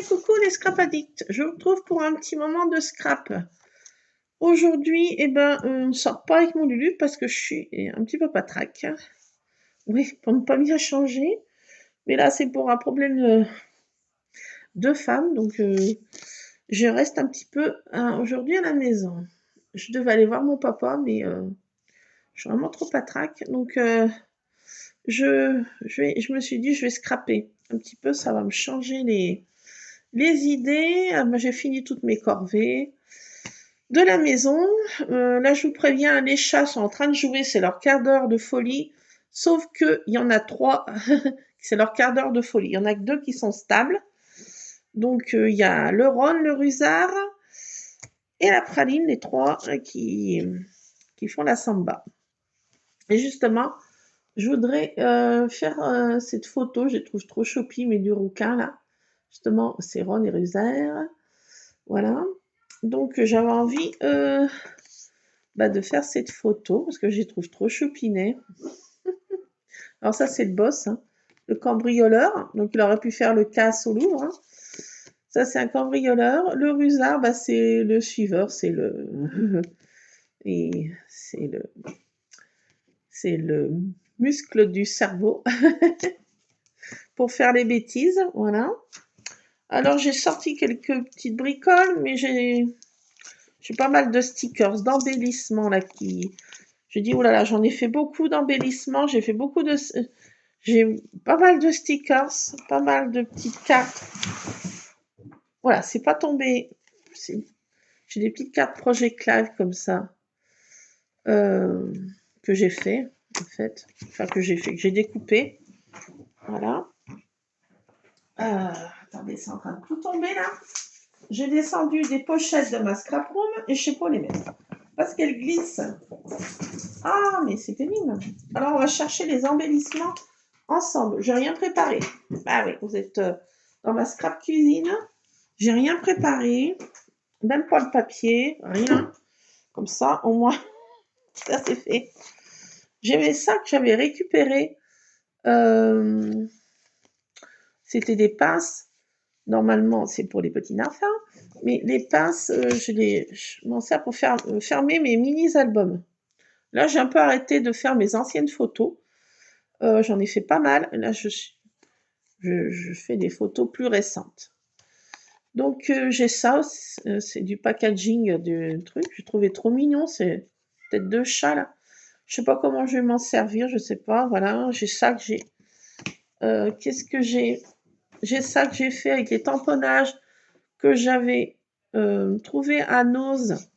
coucou les scrap addicts, je vous retrouve pour un petit moment de scrap. Aujourd'hui, on ne sort pas avec mon Lulu parce que je suis un petit peu patraque. Oui, pour ne pas bien changer. Mais là, c'est pour un problème de femme, donc je reste un petit peu aujourd'hui à la maison. Je devais aller voir mon papa, mais je suis vraiment trop patraque, donc je me suis dit je vais scraper un petit peu, ça va me changer les idées. Moi, j'ai fini toutes mes corvées de la maison. Là, je vous préviens, les chats sont en train de jouer, c'est leur quart d'heure de folie. Sauf qu'il y en a 3, c'est leur quart d'heure de folie. Il y en a que 2 qui sont stables. Donc, il y a le Ron, le Rusard et la Praline, les 3 qui font la samba. Et justement, je voudrais faire cette photo, je les trouve trop choupie, mais du rouquin, là. Justement, c'est Ron et Rusard. Voilà. Donc, j'avais envie de faire cette photo parce que je les trouve trop choupinet. Alors ça, c'est le boss, hein, le cambrioleur. Donc, il aurait pu faire le casse au Louvre. Hein. Ça, c'est un cambrioleur. Le Rusard, c'est le suiveur, c'est le... Et c'est le muscle du cerveau pour faire les bêtises, voilà. Alors, j'ai sorti quelques petites bricoles, mais j'ai pas mal de stickers, d'embellissements là qui... Je dis, oh là là, j'en ai fait beaucoup d'embellissements, j'ai pas mal de stickers, pas mal de petites cartes. Voilà, c'est pas tombé. J'ai des petites cartes Project Live comme ça, que j'ai fait, en fait. Enfin, que j'ai découpé. Voilà. Attendez, c'est en train de tout tomber là. J'ai descendu des pochettes de ma scrap room et je sais pas où les mettre. Parce qu'elles glissent. Ah, mais c'est pénible. Alors, on va chercher les embellissements ensemble. J'ai rien préparé. Ah oui, vous êtes dans ma scrap cuisine. J'ai rien préparé. Même pas le papier. Rien. Comme ça, au moins, ça c'est fait. J'avais ça que j'avais récupéré. C'était des pinces. Normalement, c'est pour les petits naphas. Mais les pinces, je m'en sers pour fermer mes mini-albums. Là, j'ai un peu arrêté de faire mes anciennes photos. J'en ai fait pas mal. Là, je fais des photos plus récentes. Donc, j'ai ça. C'est du packaging du truc. Je trouvais trop mignon. C'est tête de chat, là. Je sais pas comment je vais m'en servir. Je sais pas. Voilà. J'ai ça que j'ai. Qu'est-ce que j'ai? J'ai ça que j'ai fait avec les tamponnages que j'avais trouvé à Nose.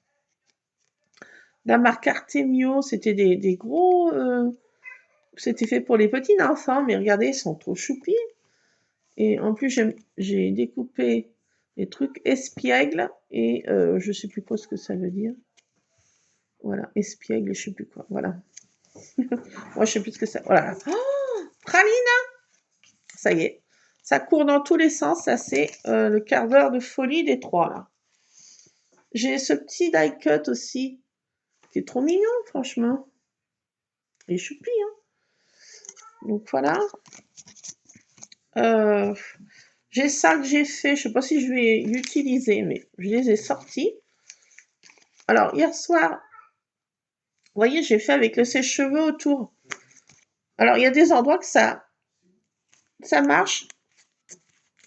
La marque Artemio. C'était des gros... C'était fait pour les petits enfants, mais regardez, ils sont trop choupis. Et en plus, j'ai découpé les trucs espiègles et je sais plus quoi ce que ça veut dire. Voilà, espiègle, je sais plus quoi. Voilà. Moi, je sais plus ce que ça. Voilà. Oh, praline. Ça y est. Ça court dans tous les sens. Ça, c'est le quart d'heure de folie des 3 là. J'ai ce petit die cut aussi qui est trop mignon, franchement. Il est choupi, hein. Donc voilà. J'ai ça que j'ai fait, je sais pas si je vais l'utiliser, mais je les ai sortis. Alors, hier soir, vous voyez, j'ai fait avec le sèche-cheveux autour. Alors, il y a des endroits que ça marche,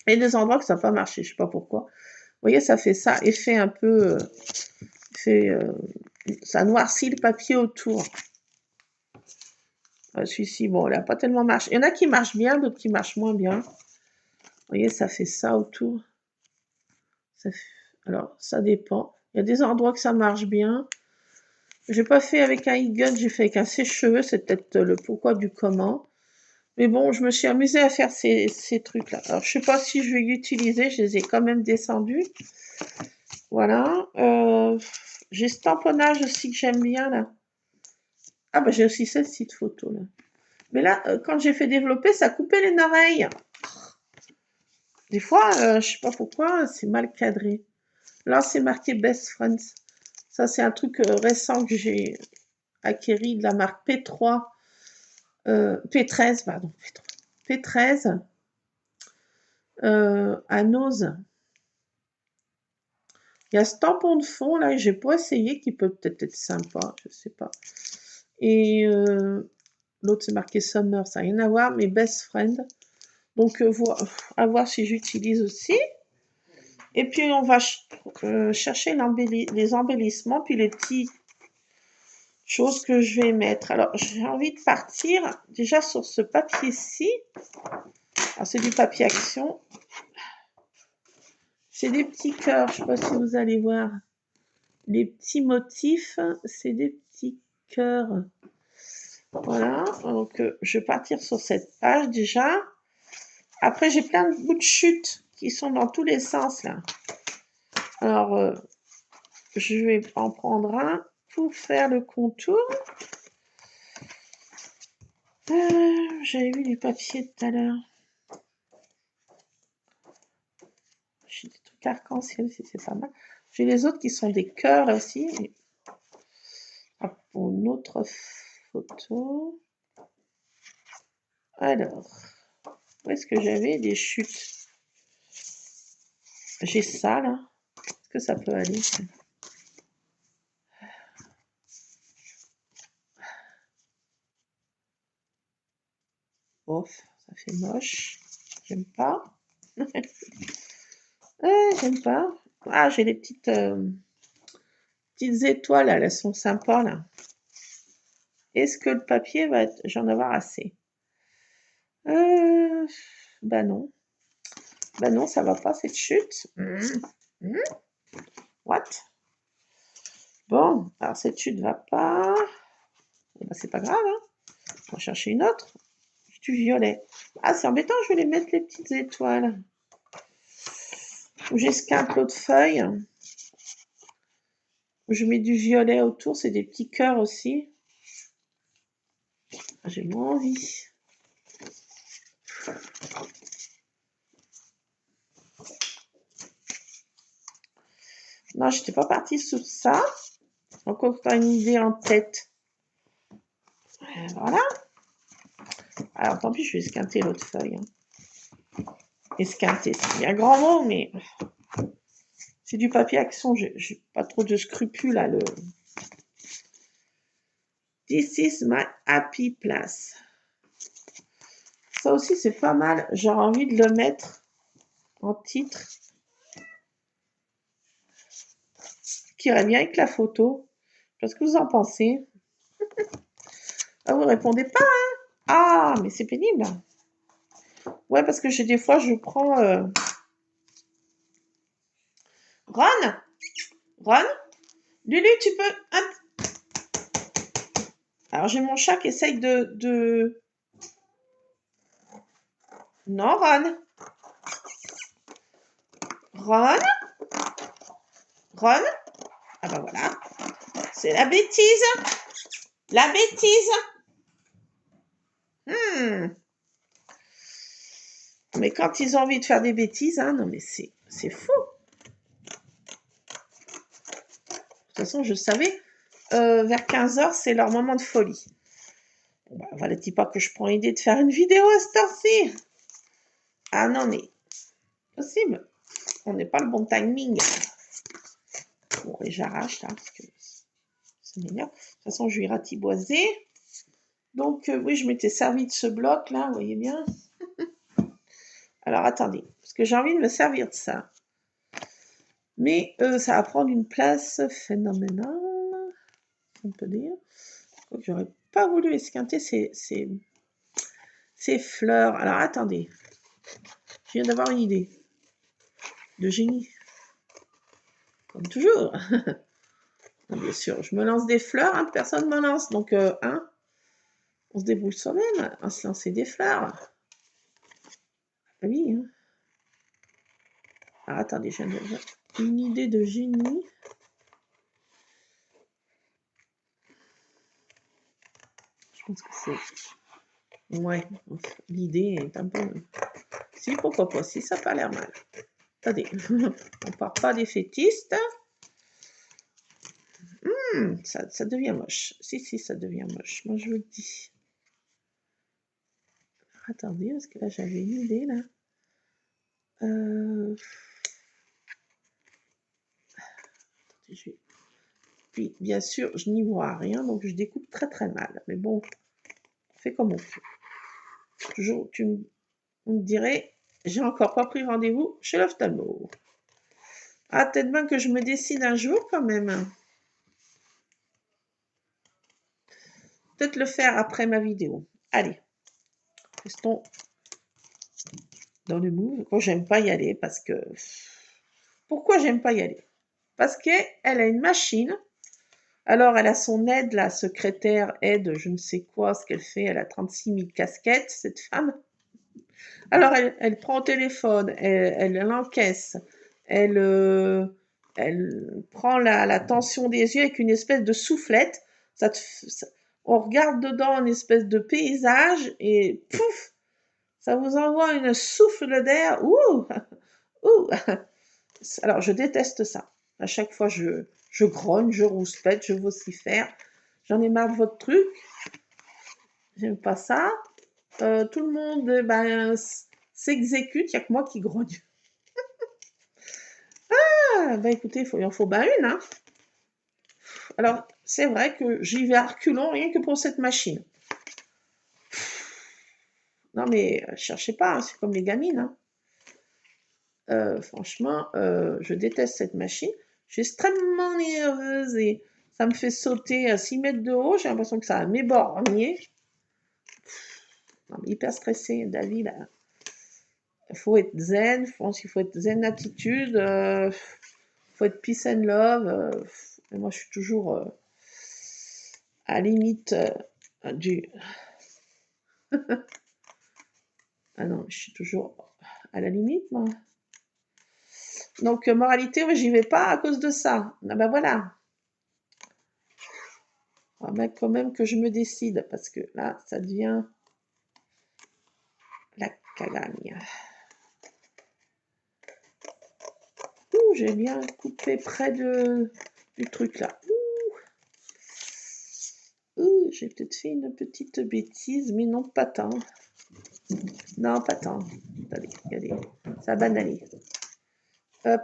et des endroits que ça n'a pas marché, je sais pas pourquoi. Vous voyez, ça fait ça, effet un peu... ça noircit le papier autour. Celui-ci, bon, il n'a pas tellement marché. Il y en a qui marchent bien, d'autres qui marchent moins bien. Vous voyez, ça fait ça autour. Alors, ça dépend. Il y a des endroits que ça marche bien. J'ai pas fait avec un e-gun, j'ai fait avec un sèche-cheveux. C'est peut-être le pourquoi du comment. Mais bon, je me suis amusée à faire ces trucs-là. Alors, je sais pas si je vais l'utiliser. Je les ai quand même descendus. Voilà. J'ai ce tamponnage aussi que j'aime bien, là. Ah, j'ai aussi celle-ci de photo, là. Mais là, quand j'ai fait développer, ça coupait les oreilles. Des fois, je sais pas pourquoi, c'est mal cadré. Là, c'est marqué Best Friends. Ça, c'est un truc récent que j'ai acquéri de la marque P3. P13, pardon. P13. À Nose. Il y a ce tampon de fond là, j'ai pas essayé, qui peut peut-être être sympa, je sais pas. Et l'autre c'est marqué Summer, ça n'a rien à voir, mais Best Friend. Donc à voir si j'utilise aussi. Et puis on va chercher les embellissements, puis les petites choses que je vais mettre. Alors j'ai envie de partir déjà sur ce papier-ci. Alors c'est du papier action. C'est des petits cœurs, je ne sais pas si vous allez voir. Les petits motifs, c'est des petits cœurs. Voilà, donc je vais partir sur cette page déjà. Après, j'ai plein de bouts de chute qui sont dans tous les sens là. Alors, je vais en prendre un pour faire le contour. J'avais vu du papier tout à l'heure. J'ai des trucs arc-en-ciel aussi, c'est pas mal. J'ai les autres qui sont des cœurs aussi. Mais... Ah, pour une autre photo. Alors, où est-ce que j'avais des chutes? J'ai ça là. Est-ce que ça peut aller? Bof, ça fait moche. J'aime pas. J'aime pas. Ah, j'ai les petites étoiles là, elles sont sympas là. Est-ce que le papier va être... J'en avoir assez. Bah non. Bah non, ça va pas cette chute. What? Bon, alors cette chute va pas. Bah, c'est pas grave, hein. On va chercher une autre. Du violet. Ah, c'est embêtant, je vais les mettre les petites étoiles. Où j'esquinte l'autre feuille. Où je mets du violet autour, c'est des petits cœurs aussi. Ah, j'ai moins envie. Non, je n'étais pas partie sur ça. Encore pas une idée en tête. Voilà. Alors, tant pis, je vais esquinter l'autre feuille. Esquinter, c'est un grand mot, mais c'est du papier action. J'ai pas trop de scrupules à le... This is my happy place. Ça aussi, c'est pas mal. J'aurais envie de le mettre en titre. Qui irait bien avec la photo. Qu'est-ce que vous en pensez? Ah, vous répondez pas, hein? Ah, mais c'est pénible. Ouais, parce que des fois, je prends... Ron? Ron? Lulu, tu peux... Alors, j'ai mon chat qui essaye de... Non, Ron? Ron? Ron? Ah bah voilà. C'est la bêtise. La bêtise. Mais quand ils ont envie de faire des bêtises, hein, non mais c'est fou. De toute façon, je savais, vers 15h, c'est leur moment de folie. Bah, voilà, dis pas que je prends l'idée de faire une vidéo à cette heure-ci. Ah non, mais possible. On n'est pas le bon timing. Bon, et j'arrache là, parce que ça m'énerve. De toute façon, je vais ratiboiser. Donc, oui, je m'étais servi de ce bloc là, vous voyez bien. Alors, attendez, parce que j'ai envie de me servir de ça. Mais ça va prendre une place phénoménale, on peut dire. J'aurais pas voulu esquinter ces fleurs. Alors, attendez. Je viens d'avoir une idée. De génie. Comme toujours. Bien sûr, je me lance des fleurs, hein, personne ne me lance. Donc, hein, on se débrouille soi-même à se lancer des fleurs. Ah oui, hein. Alors, attendez, j'ai une idée de génie. Je pense que c'est... Ouais, l'idée est un peu... Si, pourquoi pas, si, ça n'a pas l'air mal. Attendez, on part pas des fétistes. Ça devient moche. Si, ça devient moche. Moi, je vous le dis. Attendez, parce que là, j'avais une idée, là. Puis, bien sûr, je n'y vois rien, donc je découpe très très mal. Mais bon, on fait comme on peut. Toujours, on me dirait, j'ai encore pas pris rendez-vous chez l'ophtalmo. Ah, peut-être bien que je me décide un jour quand même. Peut-être le faire après ma vidéo. Allez, restons dans le move. Moi, j'aime pas y aller parce que... Pourquoi j'aime pas y aller? Parce qu'elle a une machine. Alors, elle a son aide, la secrétaire, aide, je ne sais quoi, ce qu'elle fait. Elle a 36 000 casquettes, cette femme. Alors, elle prend au téléphone, elle encaisse, elle prend la tension des yeux avec une espèce de soufflette. On regarde dedans une espèce de paysage et pouf, ça vous envoie une souffle d'air. Ouh, ouh. Alors, je déteste ça. À chaque fois, je grogne, je rouspète, je vocifère. J'en ai marre de votre truc. J'aime pas ça. Tout le monde s'exécute, il n'y a que moi qui grogne. Ah, bah écoutez, il en faut bien une. Hein. Alors, c'est vrai que j'y vais à reculons rien que pour cette machine. Non mais, cherchez pas, hein, c'est comme les gamines. Hein. Franchement, je déteste cette machine. Je suis extrêmement nerveuse et ça me fait sauter à 6 mètres de haut. J'ai l'impression que ça va m'éborgner. Non, mais hyper stressée, David. Là. Il faut être zen, je pense qu'il faut être zen attitude. Faut être peace and love. Et moi, je suis toujours à la limite du... Ah non, je suis toujours à la limite, moi. Donc, moralité, ouais, j'y vais pas à cause de ça. Ah ben voilà. Ah ben, quand même que je me décide, parce que là, ça devient la cagagne. Ouh, j'ai bien coupé près du truc là. Ouh, j'ai peut-être fait une petite bêtise, mais non, pas tant. Non, pas tant. Attendez, regardez, ça va banaler.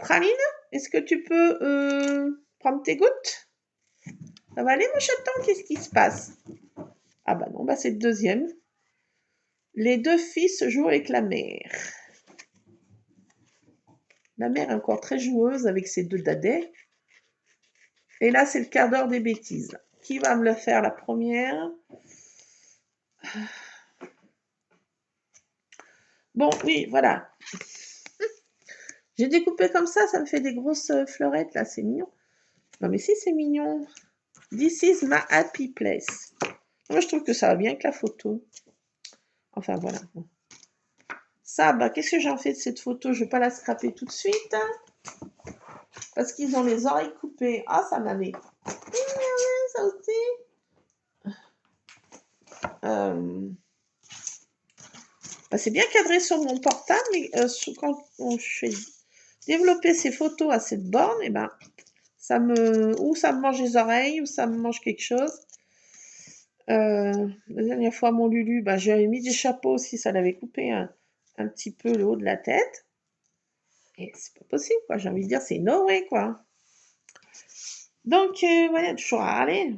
Praline, est-ce que tu peux prendre tes gouttes? Ça va aller, mon chaton? Qu'est-ce qui se passe? Ah bah non, bah c'est le deuxième. Les deux fils jouent avec la mère. La mère est encore très joueuse avec ses deux dadais. Et là, c'est le quart d'heure des bêtises. Qui va me le faire la première? Bon, oui, voilà. J'ai découpé comme ça me fait des grosses fleurettes, là, c'est mignon. Non, mais si, c'est mignon. This is my happy place. Moi, je trouve que ça va bien avec la photo. Enfin, voilà. Ça, bah, qu'est-ce que j'en fais de cette photo? Je ne vais pas la scraper tout de suite. Hein, parce qu'ils ont les oreilles coupées. Ah, ça m'avait... ça aussi. Bah, c'est bien cadré sur mon portable, mais quand je fais développer ces photos à cette borne, et ben, ou ça me mange les oreilles, ou ça me mange quelque chose. La dernière fois, mon Lulu, bah, j'avais mis des chapeaux aussi, ça l'avait coupé un petit peu le haut de la tête. Et c'est pas possible, quoi. J'ai envie de dire, c'est no way, quoi. Donc, voilà, toujours à aller.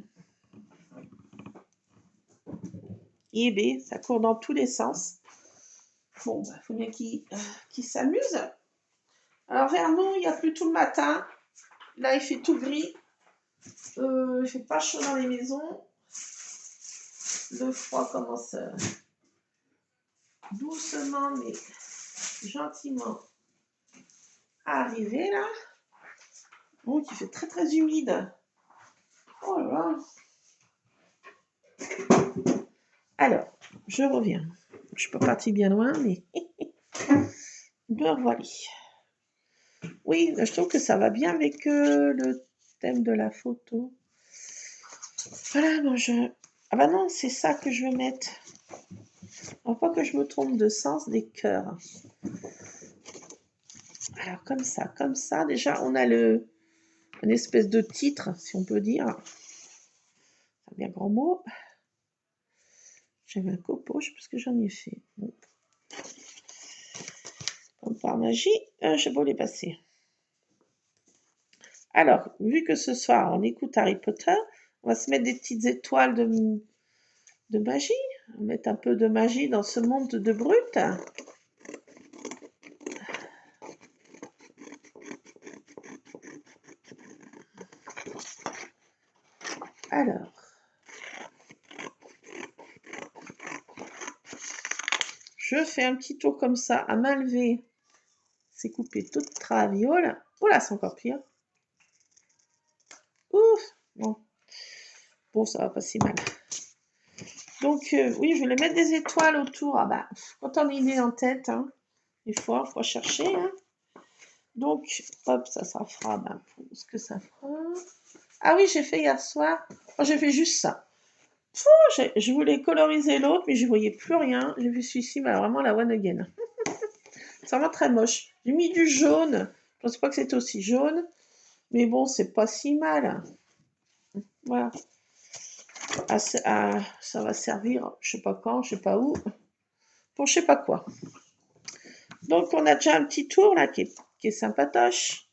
Et B, ça court dans tous les sens. Bon, bah, faut bien qu'il s'amuse. Alors, vers nous, il n'y a plus tout le matin. Là, il fait tout gris. Il fait pas chaud dans les maisons. Le froid commence doucement, mais gentiment à arriver, là. Donc, il fait très, très humide. Oh là là. Alors, je reviens. Je suis pas partie bien loin, mais me revoilà. Oui, je trouve que ça va bien avec le thème de la photo. Voilà, bon, ah bah non, c'est ça que je veux mettre. Faut pas que je me trompe de sens des cœurs. Alors, comme ça, déjà, on a une espèce de titre, si on peut dire. C'est un bien grand mot. J'avais un copeau, je sais pas ce que j'en ai fait. Bon. Comme par magie, je sais pas où les passer. Alors, vu que ce soir, on écoute Harry Potter, on va se mettre des petites étoiles de magie. On va mettre un peu de magie dans ce monde de brut. Alors, je fais un petit tour comme ça, à main levée. C'est coupé toute traviole. Oh là, c'est encore pire. Ouf, bon. Bon, ça va pas si mal. Donc, oui, je voulais mettre des étoiles autour. Ah bah, quand on a une idée en tête, hein, il faut chercher. Hein. Donc, hop, ça fera ben, pour ce que ça fera. Ah oui, j'ai fait hier soir. Oh, j'ai fait juste ça. Je voulais coloriser l'autre, mais je voyais plus rien. J'ai vu celui-ci, mais vraiment la one again. C'est vraiment très moche. J'ai mis du jaune. Je pensais pas que c'était aussi jaune. Mais bon, c'est pas si mal. Voilà. Ça va servir, je sais pas quand, je sais pas où, pour je sais pas quoi. Donc on a déjà un petit tour là qui est sympatoche.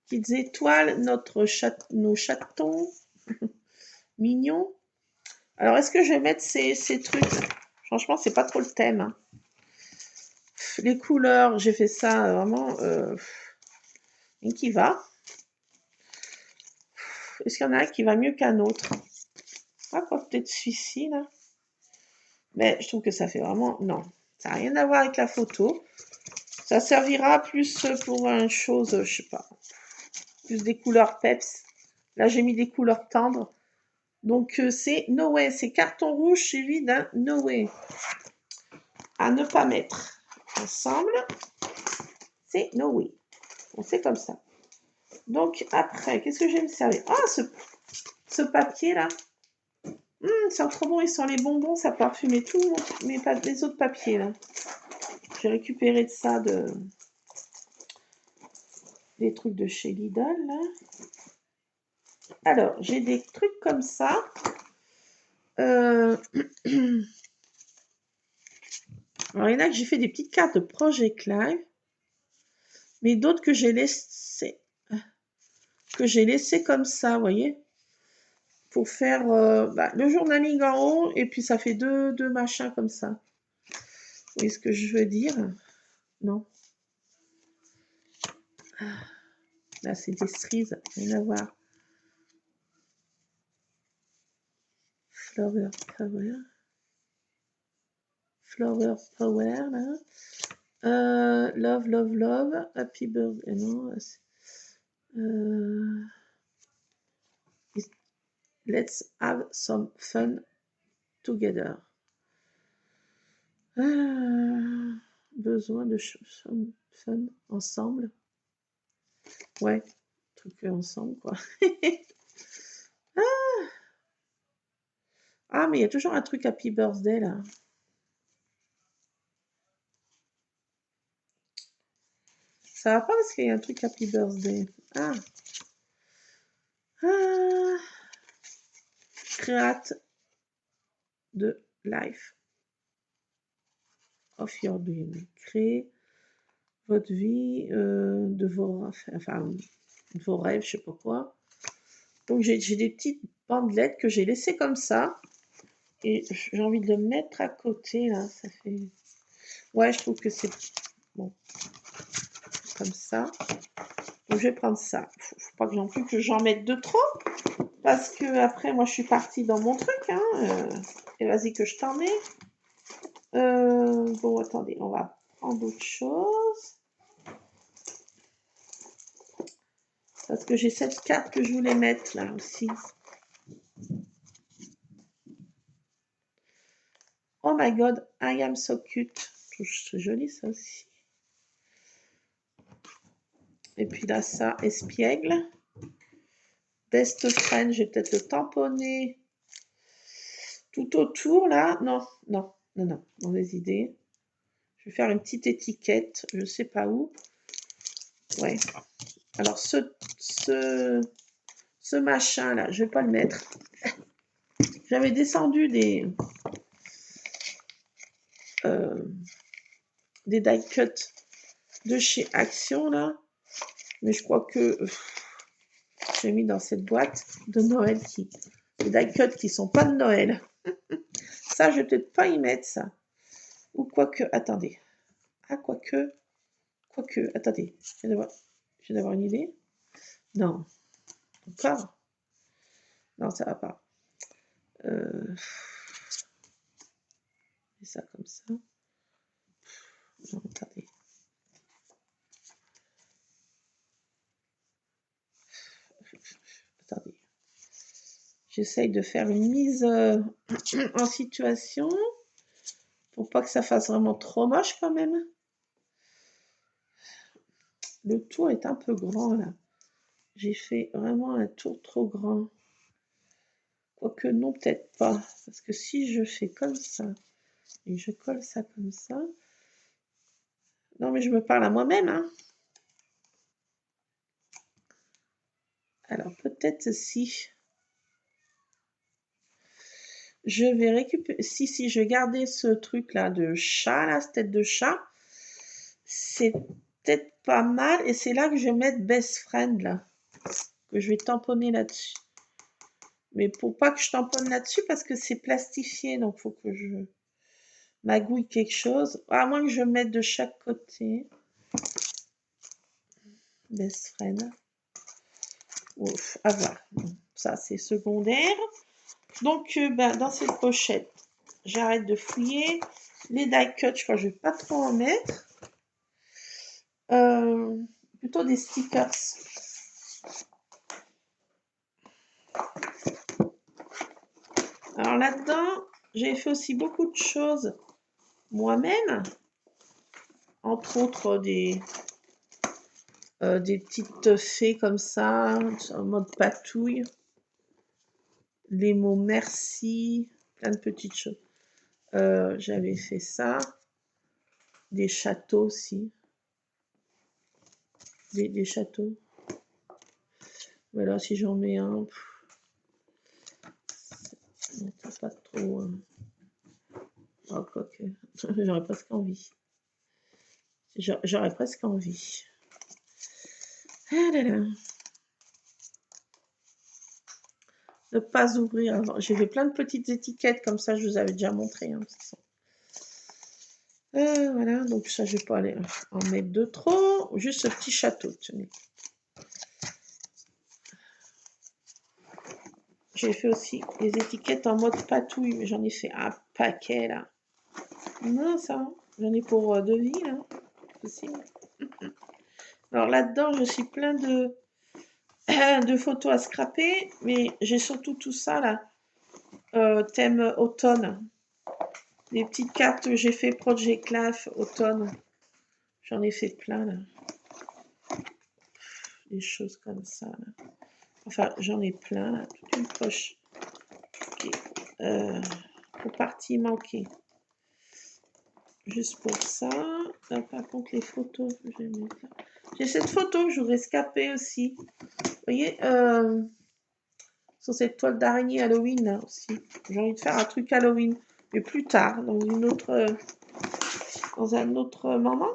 Petites étoiles, nos chatons mignons. Alors est-ce que je vais mettre ces trucs? Franchement, c'est pas trop le thème. Hein. Les couleurs, j'ai fait ça vraiment qui va. Est-ce qu'il y en a un qui va mieux qu'un autre? Ah, quoi, peut-être celui-ci là. Mais je trouve que ça fait vraiment... Non, ça n'a rien à voir avec la photo. Ça servira plus pour une chose, je sais pas, plus des couleurs peps. Là, j'ai mis des couleurs tendres. Donc, c'est No Way. C'est carton rouge suivi d'un No Way. À ne pas mettre ensemble. C'est No Way. Bon, c'est comme ça. Donc, après, qu'est-ce que je vais me servir? Ah, ce papier-là. C'est trop bon. Ils sont les bonbons. Ça parfumait tout les autres papiers, là. J'ai récupéré de ça des trucs de chez Lidl, là. Alors, j'ai des trucs comme ça. Alors, il y en a que j'ai fait des petites cartes de Project Live, mais d'autres que j'ai laissé comme ça, vous voyez, pour faire le journaling en haut, et puis ça fait deux machins comme ça. Vous voyez ce que je veux dire? Non. Là, c'est des cerises, rien à voir. Flower Power. Flower Power, là. Love, love, love. Happy birthday. Non. Let's have some fun together. Besoin de fun ensemble. Ouais, truc ensemble, quoi. Ah, mais il y a toujours un truc Happy Birthday, là. Ça va pas parce qu'il y a un truc Happy Birthday. Ah. Create the life of your dream. Créer votre vie de vos rêves, je sais pas quoi. Donc j'ai des petites bandelettes que j'ai laissées comme ça. Et j'ai envie de le mettre à côté, là. Ça fait... Ouais, je trouve que c'est bon. Comme ça. Donc, je vais prendre ça. Faut pas que non plus que j'en mette de trop. Parce que après, moi, je suis partie dans mon truc. Hein, et vas-y que je t'en mets. Bon, attendez. On va prendre autre chose. Parce que j'ai cette carte que je voulais mettre là aussi. Oh my god, I am so cute. C'est joli ça aussi. Et puis là, ça, espiègle. Best friend, je vais peut-être le tamponner tout autour là. Non, dans les idées. Je vais faire une petite étiquette, je sais pas où. Ouais. Alors ce machin là, je vais pas le mettre. J'avais descendu des die cut de chez Action là, mais je crois que J'ai mis dans cette boîte de Noël des die cuts qui sont pas de Noël. Ça, je vais peut-être pas y mettre ça. Ou quoique, attendez. Ah, quoique, attendez. Je viens d'avoir une idée. Non. Encore. Non, ça va pas. Ça comme ça. Non, attendez. Attendez. J'essaye de faire une mise en situation pour pas que ça fasse vraiment trop moche quand même. Le tour est un peu grand là. J'ai fait vraiment un tour trop grand. Quoique non, peut-être pas. Parce que si je fais comme ça et je colle ça comme ça. Non, mais je me parle à moi-même. Hein. Alors peut-être si je vais récupérer. Si je gardais ce truc là de chat, là, cette tête de chat, c'est peut-être pas mal. Et c'est là que je vais mettre Best Friend là. Que je vais tamponner là-dessus. Mais pour pas que je tamponne là-dessus, parce que c'est plastifié, donc il faut que je magouille quelque chose. À moins que je mette de chaque côté. Best Friend. Ouf, à voir. Ça, c'est secondaire. Donc, dans cette pochette, j'arrête de fouiller. Les die cuts, je crois que je vais pas trop en mettre. Plutôt des stickers. Alors là-dedans, j'ai fait aussi beaucoup de choses moi-même. Entre autres, des petites fées comme ça, en mode patouille. Les mots merci, plein de petites choses. J'avais fait ça. Des châteaux aussi. Des châteaux. Voilà, si j'en mets un. C'est pas trop. Oh, quoique. J'aurais presque envie. J'aurais presque envie. Ah là là. Ne pas ouvrir. J'ai fait plein de petites étiquettes comme ça, je vous avais déjà montré. Hein, voilà, donc ça, je vais pas aller en mettre de trop. Juste ce petit château, tenez. J'ai fait aussi les étiquettes en mode patouille, mais j'en ai fait un paquet là. Non, ça, j'en ai pour 2 vies là. Possible. Alors là-dedans, je suis plein de photos à scraper, mais j'ai surtout tout ça là. Thème automne. Les petites cartes que j'ai fait Project Life automne. J'en ai fait plein là. Des choses comme ça là. Enfin, j'en ai plein là. Toute une poche. Compartimenté. Juste pour ça. Là, par contre, les photos que j'ai mis là. J'ai cette photo que je voudrais scaper aussi. Vous voyez, sur cette toile d'araignée Halloween là, aussi. J'ai envie de faire un truc Halloween, mais plus tard, dans un autre moment.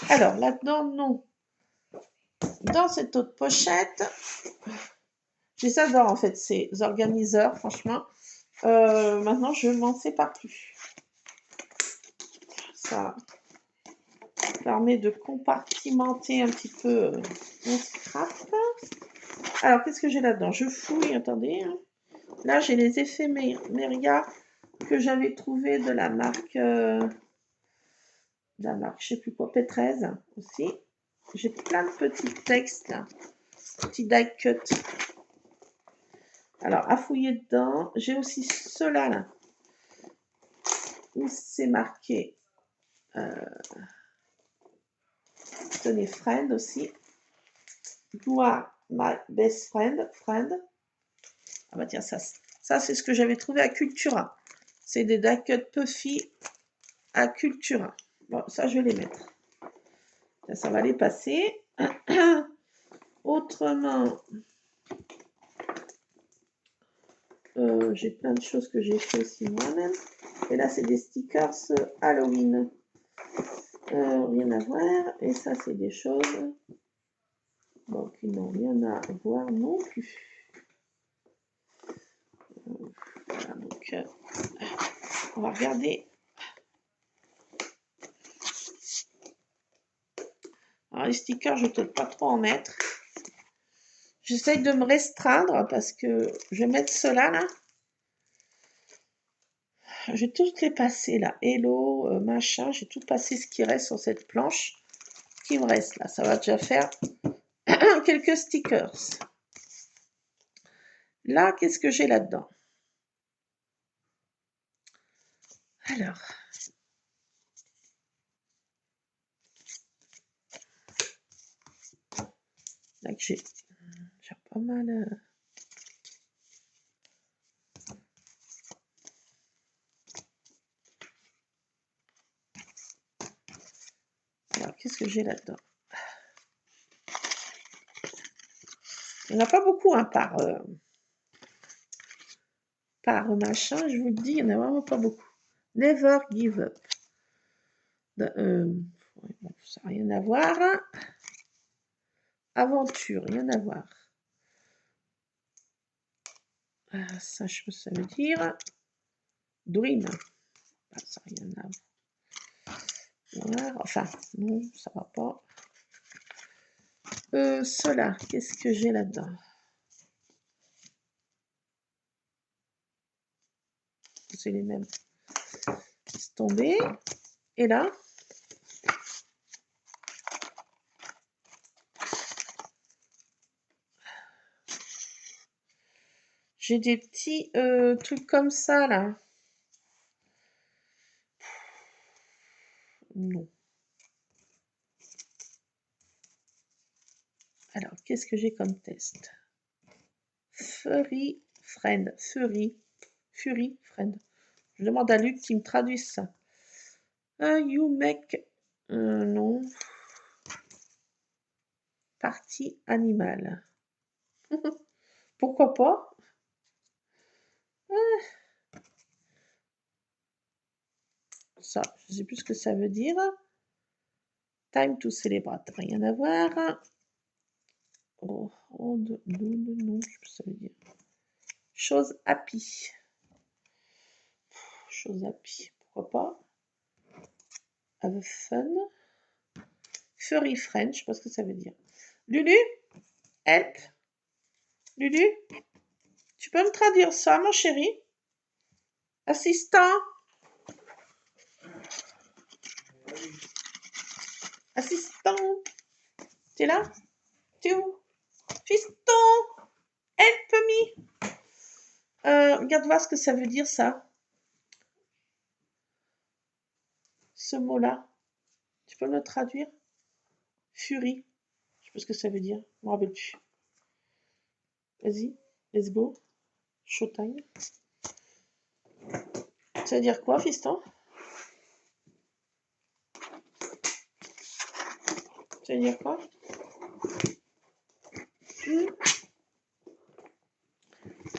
Alors là-dedans, non. Dans cette autre pochette, j'ai ça j'adore en fait ces organiseurs, franchement. Maintenant, je m'en sépare plus. Ça permet de compartimenter un petit peu mon scrap. Alors, qu'est-ce que j'ai là-dedans? Je fouille, attendez. Hein. Là, j'ai les effets Meria que j'avais trouvé de la marque, je sais plus quoi, P13 aussi. J'ai plein de petits textes, là. Petits die cut. Alors, à fouiller dedans, j'ai aussi ceux-là, là, où c'est marqué, tenez, friend aussi. You are my best friend. Ah bah tiens, ça c'est ce que j'avais trouvé à Cultura. C'est des die cut Puffy à Cultura. Bon, ça, je vais les mettre. Ça va les passer. Autrement, j'ai plein de choses que j'ai fait aussi moi-même. Et là, c'est des stickers Halloween. Rien à voir. Et ça, c'est des choses Donc, ils n'ont rien à voir non plus. Voilà, donc, on va regarder. Alors, les stickers, je ne peux pas trop en mettre. J'essaye de me restreindre parce que je vais mettre cela là. J'ai toutes les passées là. Hello, machin. J'ai tout passé ce qui reste sur cette planche. Ce qui me reste là. Ça va déjà faire quelques stickers. Là, qu'est-ce que j'ai là-dedans? Alors. Là, j'ai pas mal. Alors, qu'est-ce que j'ai là-dedans? Il n'y en a pas beaucoup hein, par machin, je vous le dis, il n'y en a vraiment pas beaucoup. Never give up. Bon, ça n'a rien à voir. Aventure, rien à voir. Ça, je sais pas ce que ça veut dire. Dream. Ça n'a rien à voir. Enfin, non, ça va pas. Cela, qu'est-ce que j'ai là-dedans? C'est les mêmes. Laisse tomber. Et là? J'ai des petits trucs comme ça, là. Non. Alors, qu'est-ce que j'ai comme test? Furry Friend. Fury Friend. Je demande à Luc qui me traduise ça. You make... non. Partie animale. Pourquoi pas? Ça, je ne sais plus ce que ça veut dire. Time to celebrate. Rien à voir. Oh, non, je sais plus ce que ça veut dire. Chose happy. Chose happy. Pourquoi pas? Have fun. Furry French, je sais pas ce que ça veut dire. Lulu, help. Lulu, tu peux me traduire ça, mon chéri? Assistant. Assistant. T'es là? T'es où? Fiston, help me. Regarde voir ce que ça veut dire, ça. Ce mot-là. Tu peux me le traduire? Fury. Je sais pas ce que ça veut dire. Je me rappelle plus. Vas-y, let's go. Showtime. Ça veut dire quoi, fiston? Ça veut dire quoi?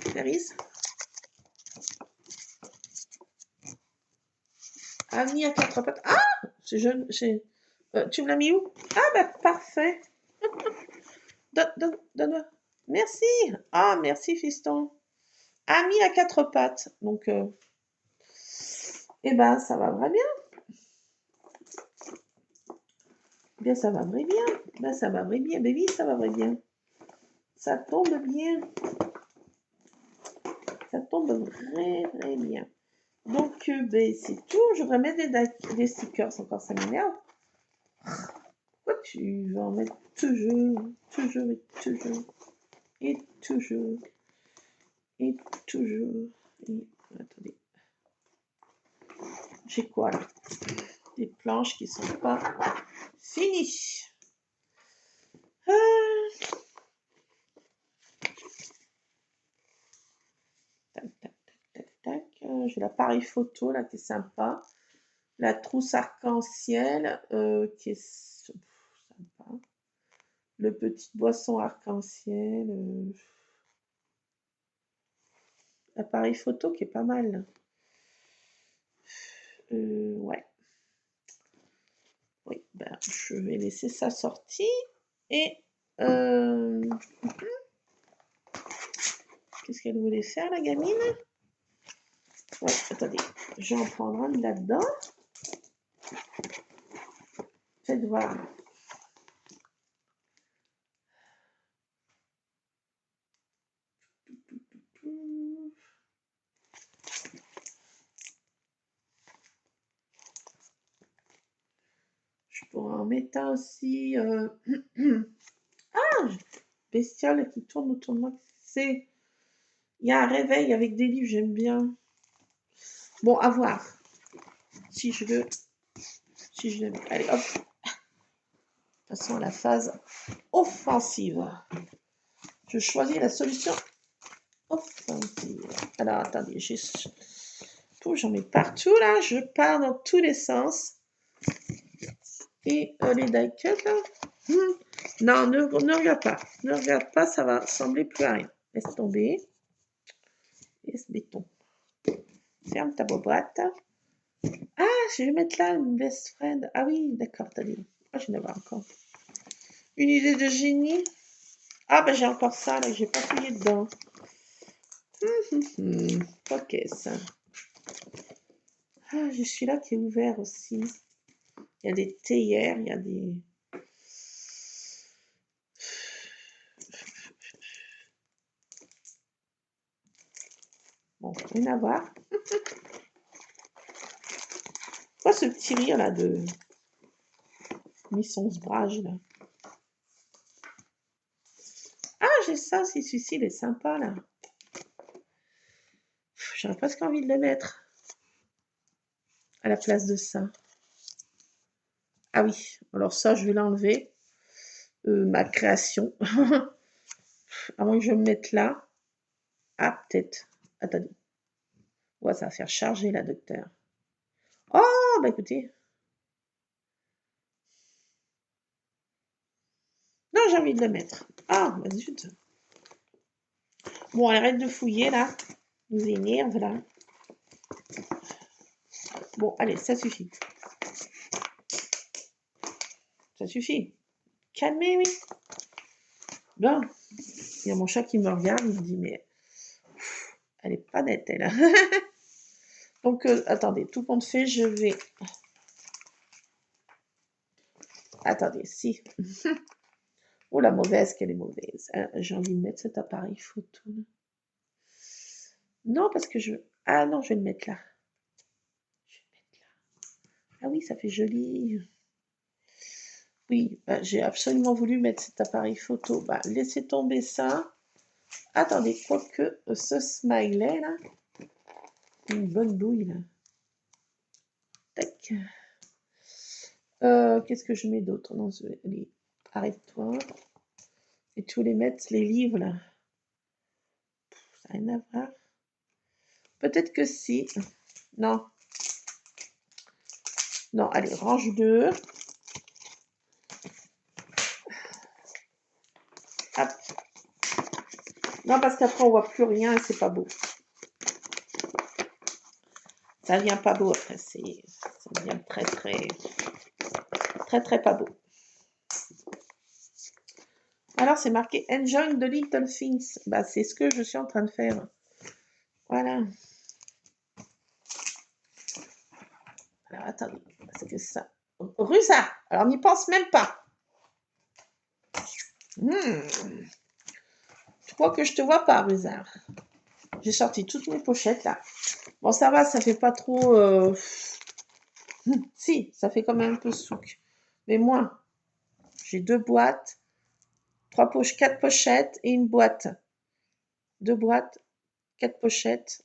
Clarisse? Avenue à quatre pattes. Ah! C'est jeune. Tu me l'as mis où? Ah, bah, parfait. Donne-moi. Merci. Ah, merci, fiston. Ami à quatre pattes. Donc, eh ben, ça va très bien. Bien, ça va très bien. Ben, ça va très bien. Baby, ça va très bien. Ça tombe bien. Ça tombe très, très bien. Donc, ben, c'est tout. Je voudrais mettre des stickers encore, ça m'énerve. Pourquoi tu vas en mettre toujours, toujours et toujours et toujours et toujours et... Attendez. J'ai quoi là? Des planches qui sont pas finies. Tac, tac, tac, tac, tac. J'ai l'appareil photo là qui est sympa. La trousse arc-en-ciel qui est sympa. Le petit boisson arc-en-ciel. L'appareil photo qui est pas mal. Ouais. Oui, ben, je vais laisser ça sortir. Et Qu'est-ce qu'elle voulait faire, la gamine? Ouais, attendez, je vais en prendre un là-dedans. Faites voir. Je pourrais en mettre un aussi. Ah, bestiole qui tourne autour de moi. Il y a un réveil avec des livres, j'aime bien. Bon, à voir. Si je le mets. Allez, hop. Passons à la phase offensive. Je choisis la solution offensive. Alors, attendez, j'en mets partout là. Je pars dans tous les sens. Et les die cuts là. Non, ne regarde pas. Ne regarde pas, ça va sembler plus à rien. Laisse tomber. Laisse béton. Ferme ta boîte. Ah, je vais mettre là une best friend. Ah oui, d'accord, t'as dit. Ah, je vais en avoir encore. Une idée de génie. Ah, ben j'ai encore ça, là, j'ai pas fouillé dedans. Ok, ça. Ah, j'ai celui-là qui est ouvert aussi. Il y a des théières, il y a des... Bon, rien à voir. Quoi ce petit rire là de Misson Sbrage là? Ah, j'ai ça, si celui-ci il est sympa là. J'aurais presque envie de le mettre à la place de ça. Ah oui, alors ça je vais l'enlever. Ma création. À moins que je me mette là. Ah, peut-être. Attendez. Ouais, ça va faire charger la docteur. Oh, bah écoutez. Non, j'ai envie de le mettre. Ah, bah zut. Bon, arrête de fouiller là. Nous énerve là. Bon, allez, ça suffit. Ça suffit. Calmez, oui. Bon, il y a mon chat qui me regarde, il me dit, mais elle est pas nette, elle. Donc, attendez, tout compte fait, je vais... Attendez, si. Oh, la mauvaise, qu'elle est mauvaise. J'ai envie de mettre cet appareil photo. Là. Non, parce que je... Ah non, je vais le mettre là. Je vais le mettre là. Ah oui, ça fait joli. Oui, bah, j'ai absolument voulu mettre cet appareil photo. Bah, laissez tomber ça. Attendez, quoique ce smiley là, une bonne douille là. Tac. Qu'est-ce que je mets d'autre? Non, arrête-toi. Et tu voulais mettre les livres là. Ça n'a rien à voir. Peut-être que si. Non. Non, allez, range 2. Hop. Non, parce qu'après on voit plus rien et c'est pas beau. Ça devient pas beau après. Ça devient très pas beau. Alors c'est marqué Enjoy the little things. Bah c'est ce que je suis en train de faire. Voilà. Alors attendez, parce que ça. Rusa. Alors n'y pense même pas. Je crois que je te vois pas, Rusard. J'ai sorti toutes mes pochettes là. Bon, ça va, ça fait pas trop. Si, ça fait quand même un peu souk. Mais moins. J'ai 2 boîtes, 4 pochettes et une boîte. 2 boîtes, 4 pochettes.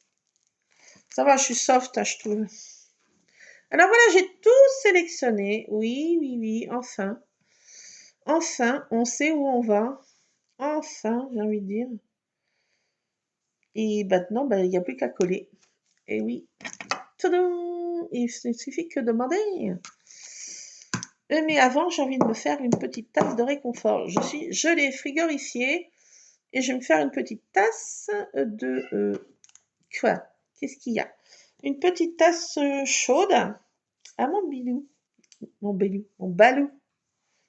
Ça va, je suis soft, hein, je trouve. Alors voilà, j'ai tout sélectionné. Oui, enfin. Enfin, on sait où on va. Enfin, j'ai envie de dire. Et maintenant, il n'y a plus qu'à coller. Et oui. Tadam! Il suffit que de demander. Mais avant, j'ai envie de me faire une petite tasse de réconfort. Je l'ai frigorifiée et je vais me faire une petite tasse de... quoi? Qu'est-ce qu'il y a? Une petite tasse chaude. Ah, mon bilou. Mon balou.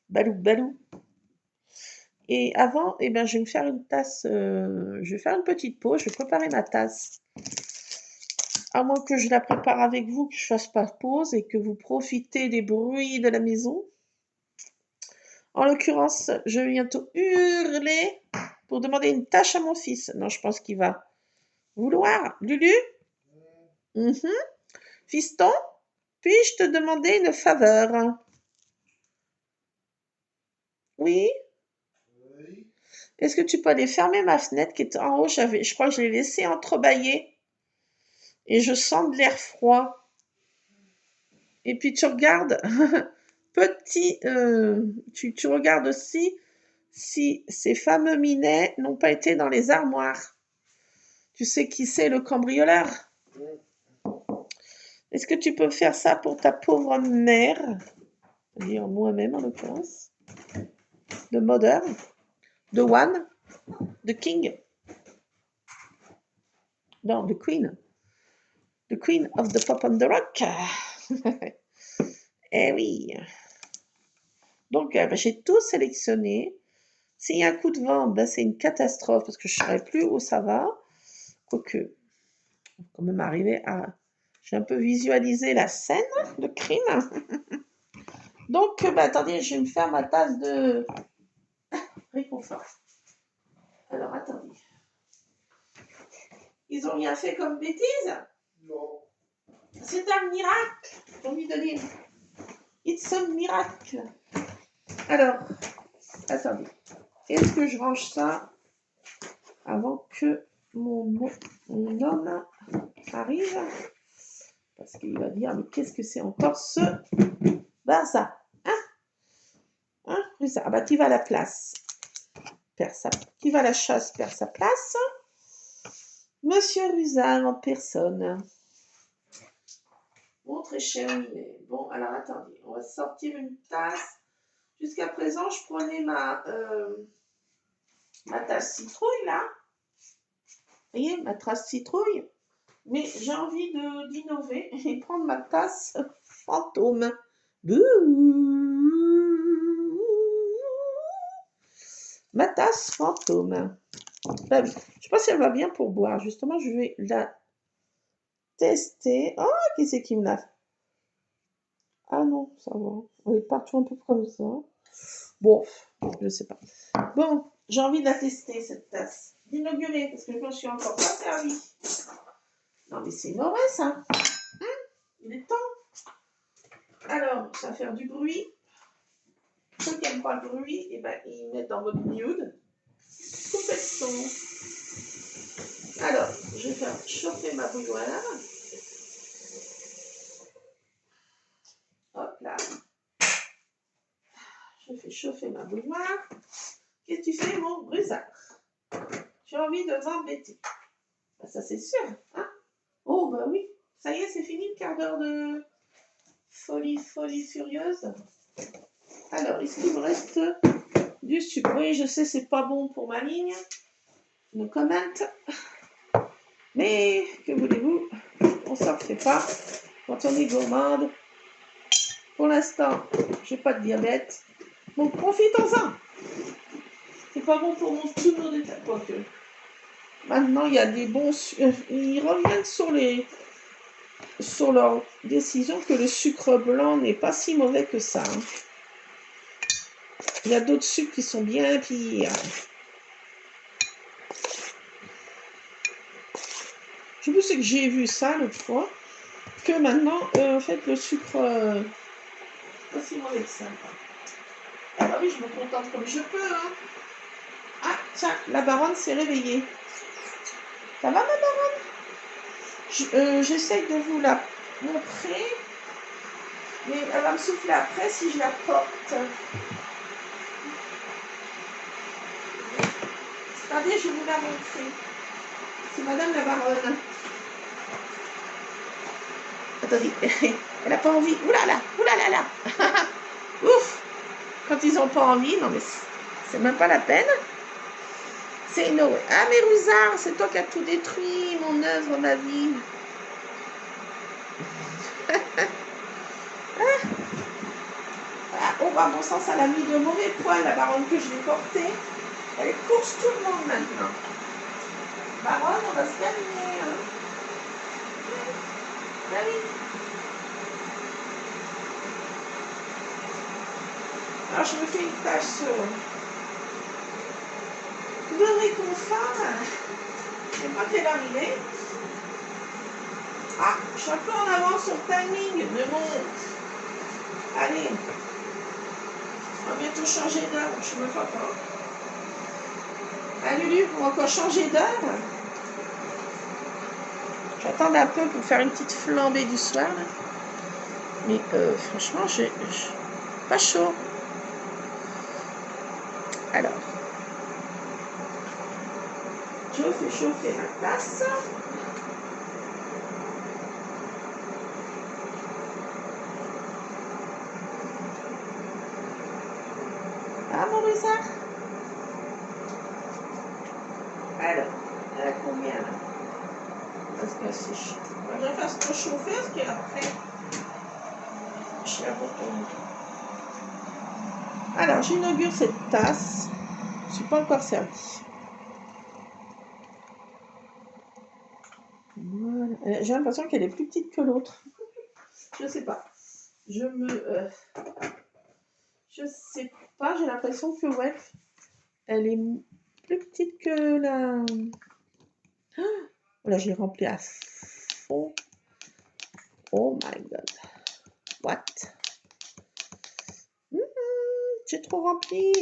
Balou. Et avant, eh ben, je vais me faire une tasse, je vais faire une petite pause, je vais préparer ma tasse. À moins que je la prépare avec vous, que je fasse pas pause et que vous profitez des bruits de la maison. En l'occurrence, je vais bientôt hurler pour demander une tâche à mon fils. Non, je pense qu'il va vouloir. Lulu? Mhm. Fiston, puis-je te demander une faveur? Oui? Est-ce que tu peux aller fermer ma fenêtre qui est en haut? Je crois que je l'ai laissée entrebâillée et je sens de l'air froid. Et puis tu regardes, tu regardes aussi si ces fameux minets n'ont pas été dans les armoires. Tu sais qui c'est le cambrioleur? Est-ce que tu peux faire ça pour ta pauvre mère? C'est-à-dire moi-même en l'occurrence. The Mother, The One, The King. Non, The Queen. The Queen of the Pop on the Rock. Eh oui. Donc, j'ai tout sélectionné. S'il y a un coup de vent, ben, c'est une catastrophe parce que je ne saurais plus où ça va. Quoique, on va quand même arriver à... J'ai un peu visualisé la scène de crime. Donc, ben, attendez, je vais me faire ma tasse de réconfort. Alors, attendez. Ils ont rien fait comme bêtise? Non. C'est un miracle. J'ai envie de dire. It's a miracle. Alors, attendez. Est-ce que je range ça avant que mon homme arrive? Parce qu'il va dire, mais qu'est-ce que c'est encore ce bazar? Hein, ça. Ah bah, qui va à la place? Qui va à la chasse perd sa place. Monsieur Rusard en personne. Bon, très cher minet. Bon, alors attendez, on va sortir une tasse. Jusqu'à présent, je prenais ma tasse citrouille, là. Vous voyez, ma tasse citrouille. Mais j'ai envie d'innover et prendre ma tasse fantôme. Bouh. Ma tasse fantôme. Bah oui. Je ne sais pas si elle va bien pour boire. Justement, je vais la tester. Oh, qui c'est qui me l'a fait? Ah non, ça va. Elle est partout un peu comme ça. Bon, je ne sais pas. Bon, j'ai envie de la tester, cette tasse. D'inaugurer, parce que je ne suis encore pas servi. Non, mais c'est mauvais, ça. Il est temps. Alors, ça va faire du bruit. Ceux qui n'aiment pas le bruit, eh ben, ils mettent dans votre nude. Coupez le son. Alors, je vais faire chauffer ma bouilloire. Hop là. Je fais chauffer ma bouilloire. Qu'est-ce que tu fais, mon Rusard? Tu as envie de m'embêter? Ben, ça, c'est sûr. Hein? Oh, bah oui. Ça y est, c'est fini le quart d'heure de folie furieuse. Alors, est-ce qu'il me reste du sucre? Oui, je sais, c'est pas bon pour ma ligne. No comment. Mais, que voulez-vous? On s'en refait pas. Quand on est gourmande. Pour l'instant, j'ai pas de diabète. Donc, profitons-en. C'est pas bon pour tous nos détails. Quoique. Maintenant, il y a des bons... ils reviennent sur leur décision que le sucre blanc n'est pas si mauvais que ça. Hein. Il y a d'autres sucres qui sont bien pires. Je sais plus ce que j'ai vu ça l'autre fois. Que maintenant, en fait, le sucre... pas si mauvais que ça. Ah bah oui, je me contente comme je peux. Hein. Ah, tiens, la baronne s'est réveillée. Ça va, ma baronne? J'essaye de vous la montrer. Mais elle va me souffler après si je la porte. Regardez, je vais vous la montrer. C'est madame la baronne. Attendez, elle n'a pas envie. Oulala, oulala. Ouf. Quand ils n'ont pas envie, non mais c'est même pas la peine. C'est no way. Ah mais Rusard, c'est toi qui as tout détruit, mon œuvre, ma vie. Ah, oh bah bon sens, elle a mis de mauvais poils, la baronne que je vais porter. Allez, course tout le monde maintenant. Baronne, on va se calmer. Hein. Ah oui. Alors, je me fais une tâche de réconfort. Je sais pas quelle heure il est. Ah, je suis un peu en avance sur le timing, mais bon. Allez. On va bientôt changer d'heure, je me vois pas. Ah Lulu, on va encore changer d'heure. J'attends un peu pour faire une petite flambée du soir. Là. Mais franchement, j'ai pas chaud. Alors, je fais chauffer ma tasse. Ah mon Russard. Alors, elle a combien là? Parce que c'est chaud. Je vais faire trop chauffer parce qu'après, je la retourne. Alors, j'inaugure cette tasse. Je ne suis pas encore servie. Voilà. J'ai l'impression qu'elle est plus petite que l'autre. Je sais pas. Je sais pas. J'ai l'impression que ouais, elle est plus petite que la. Voilà, j'ai rempli à fond. Oh my god. What? J'ai trop rempli.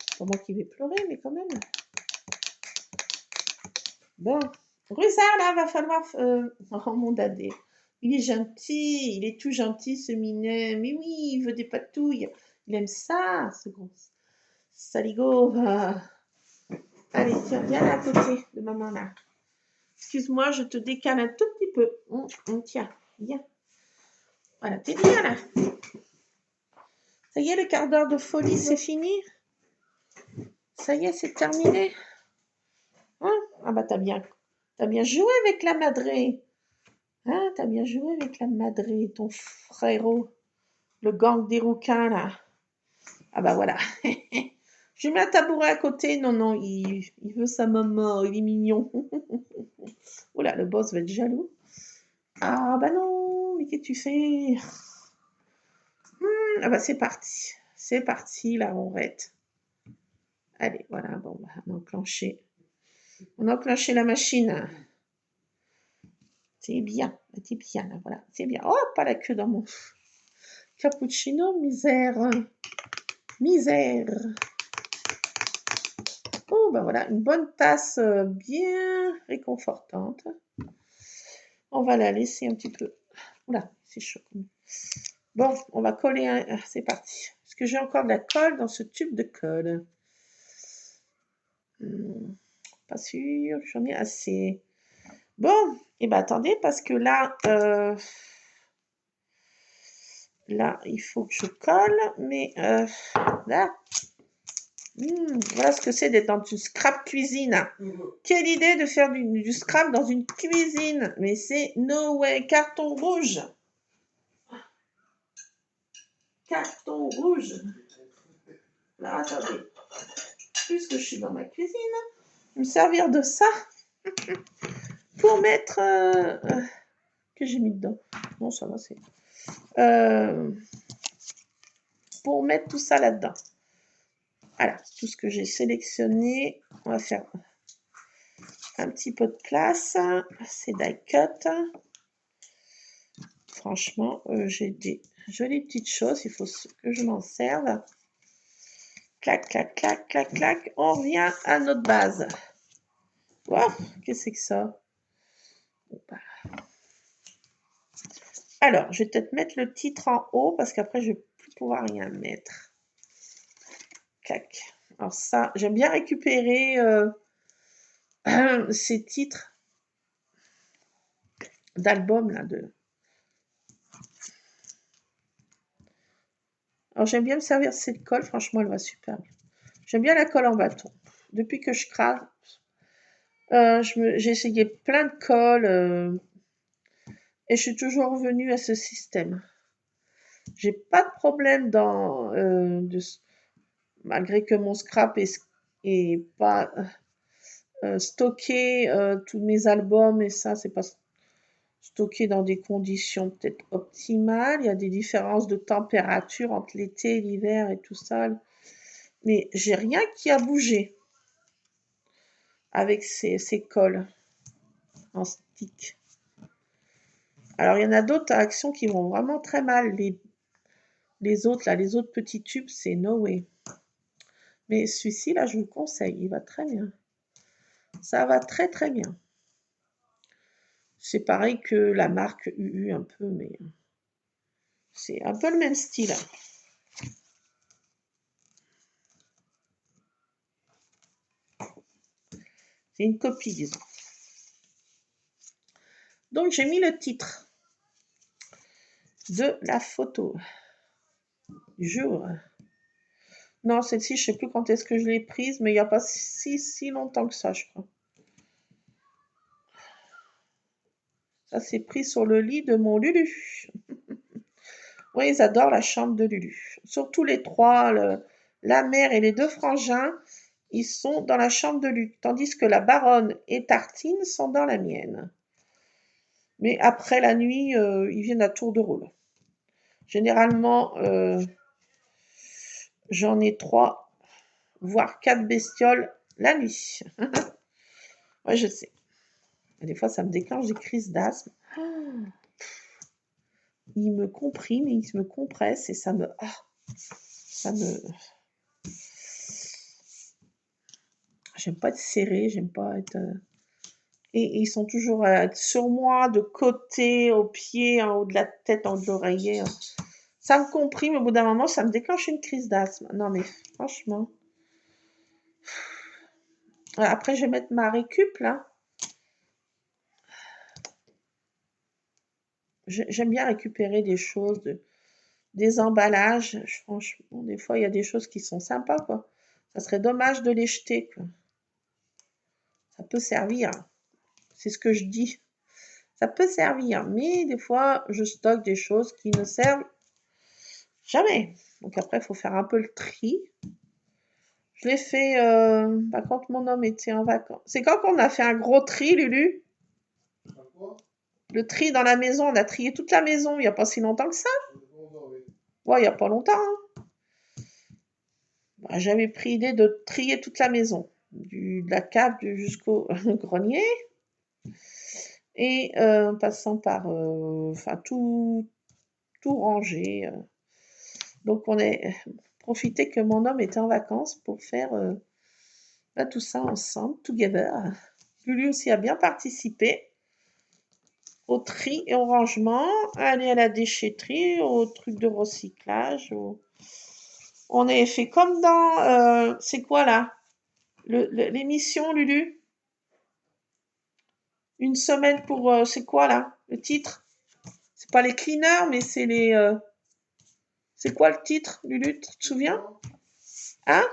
C'est pas moi qui vais pleurer, mais quand même. Bon. Russard, là, va falloir... Oh, mon dadé. Il est gentil. Il est tout gentil, ce minet. Mais oui, il veut des patouilles. Il aime ça, ce gros saligo. Allez, tiens, viens là à côté de maman, là. Excuse-moi, je te décale un tout petit peu. Tiens, viens. Voilà, t'es bien, là. Ça y est, le quart d'heure de folie, c'est fini? Ça y est, c'est terminé? Hein? Ah bah, t'as bien joué avec la madré. Hein, t'as bien joué avec la madré, ton frérot. Le gang des rouquins, là. Ah bah voilà. Je mets un tabouret à côté. Non, non, il veut sa maman. Il est mignon. Oula, le boss va être jaloux. Ah bah non, mais qu'est-ce que tu fais? Ah bah c'est parti. C'est parti, la ronrette. Allez, voilà, bon, on a enclenché. On a enclenché la machine. C'est bien, là, voilà. C'est bien. Oh, pas la queue dans mon cappuccino, misère. Misère. Oh, ben voilà, une bonne tasse bien réconfortante. On va la laisser un petit peu. Oula, c'est chaud. Bon, on va coller un... c'est parti. Est-ce que j'ai encore de la colle dans ce tube de colle? Pas sûr, j'en ai assez. Bon, et ben attendez, parce que là, là, il faut que je colle, mais là, voilà ce que c'est d'être dans une scrap cuisine. Quelle idée de faire du scrap dans une cuisine. Mais c'est no way. Carton rouge. Carton rouge. Alors attendez. Puisque je suis dans ma cuisine, je vais me servir de ça pour mettre... que j'ai mis dedans. Non, ça va, c'est... pour mettre tout ça là-dedans. Voilà, tout ce que j'ai sélectionné. On va faire un petit peu de place. C'est die cut. Franchement, j'ai des jolies petites choses. Il faut que je m'en serve. Clac, clac, clac, clac, clac. On revient à notre base. Wow, qu'est-ce que c'est que ça? Alors, je vais peut-être mettre le titre en haut parce qu'après, je ne vais plus pouvoir rien mettre. Clac. Alors ça, j'aime bien récupérer ces titres d'albums là. Alors j'aime bien me servir de cette colle, franchement elle va super bien. J'aime bien la colle en bâton. Depuis que je crase, j'ai essayé plein de colles et je suis toujours revenue à ce système. J'ai pas de problème dans malgré que mon scrap est pas stocké, tous mes albums et ça, c'est pas stocké dans des conditions peut-être optimales. Il y a des différences de température entre l'été et l'hiver et tout ça. Mais j'ai rien qui a bougé avec ces cols en stick. Alors, il y en a d'autres actions qui vont vraiment très mal. Les autres, là, les autres petits tubes, c'est no way. Mais celui-ci, là, je vous le conseille. Il va très bien. Ça va très, très bien. C'est pareil que la marque UU un peu, mais c'est un peu le même style. C'est une copie, disons. Donc, j'ai mis le titre de la photo du jour. Non, celle-ci, je ne sais plus quand est-ce que je l'ai prise, mais il n'y a pas si longtemps que ça, je crois. Ça, c'est pris sur le lit de mon Lulu. Oui, ils adorent la chambre de Lulu. Surtout les trois, la mère et les deux frangins, ils sont dans la chambre de Lulu. Tandis que la baronne et Tartine sont dans la mienne. Mais après la nuit, ils viennent à tour de rôle. Généralement, j'en ai 3, voire 4 bestioles la nuit. Ouais, je sais. Des fois, ça me déclenche des crises d'asthme. Il me comprime, il me compresse et ça me... J'aime pas être serré, j'aime pas être... Et ils sont toujours sur moi, de côté, au pied, en haut de la tête, en haut de l'oreiller. Ça me comprime, au bout d'un moment, ça me déclenche une crise d'asthme. Non, mais franchement... Après, je vais mettre ma récup, là. J'aime bien récupérer des choses, des emballages. Franchement, des fois, il y a des choses qui sont sympas, quoi. Ça serait dommage de les jeter, quoi. Ça peut servir. C'est ce que je dis. Ça peut servir, mais des fois, je stocke des choses qui ne servent jamais. Donc après, il faut faire un peu le tri. Je l'ai fait quand mon homme était en vacances. C'est quand qu'on a fait un gros tri, Lulu? Le tri dans la maison. On a trié toute la maison il n'y a pas si longtemps que ça. Ouais, il n'y a pas longtemps. Hein. Bah, j'avais pris l'idée de trier toute la maison. De la cave jusqu'au grenier. Et en passant par tout ranger. Donc on a profité que mon homme était en vacances pour faire tout ça ensemble, together. Lui aussi a bien participé au tri et au rangement, aller à la déchetterie, au truc de recyclage. On est fait comme dans... c'est quoi là? L'émission, Lulu? Une semaine pour... c'est quoi là? Le titre? C'est pas les cleaners, mais c'est les... c'est quoi le titre, Lulu? Tu te souviens? Hein?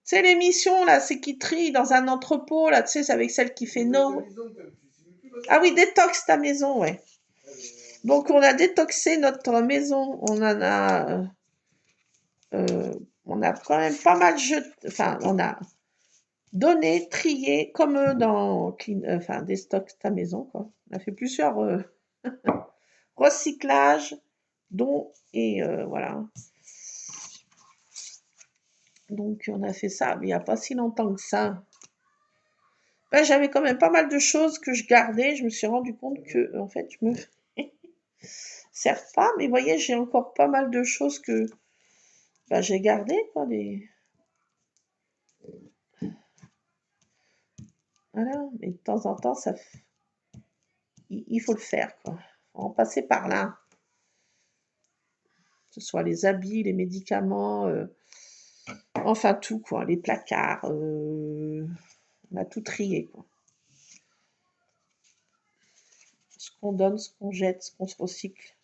C'est l'émission, là, c'est qui trie dans un entrepôt, là, tu sais, c'est avec celle qui fait no... Ah oui, détox ta maison, ouais. Donc, on a détoxé notre maison. On a quand même pas mal jeté... Enfin, on a donné, trié, comme dans Déstock ta maison, quoi. On a fait plusieurs recyclages, dont... Et voilà. Donc, on a fait ça, mais il n'y a pas si longtemps que ça. Ben, j'avais quand même pas mal de choses que je gardais. Je me suis rendu compte que, en fait, je me sers pas. Mais vous voyez, j'ai encore pas mal de choses que j'ai gardées, quoi. Voilà, mais de temps en temps, il faut le faire, quoi. Faut en passer par là. Que ce soit les habits, les médicaments, enfin tout, quoi. Les placards, on a tout trié, quoi. Ce qu'on donne, ce qu'on jette, ce qu'on se recycle.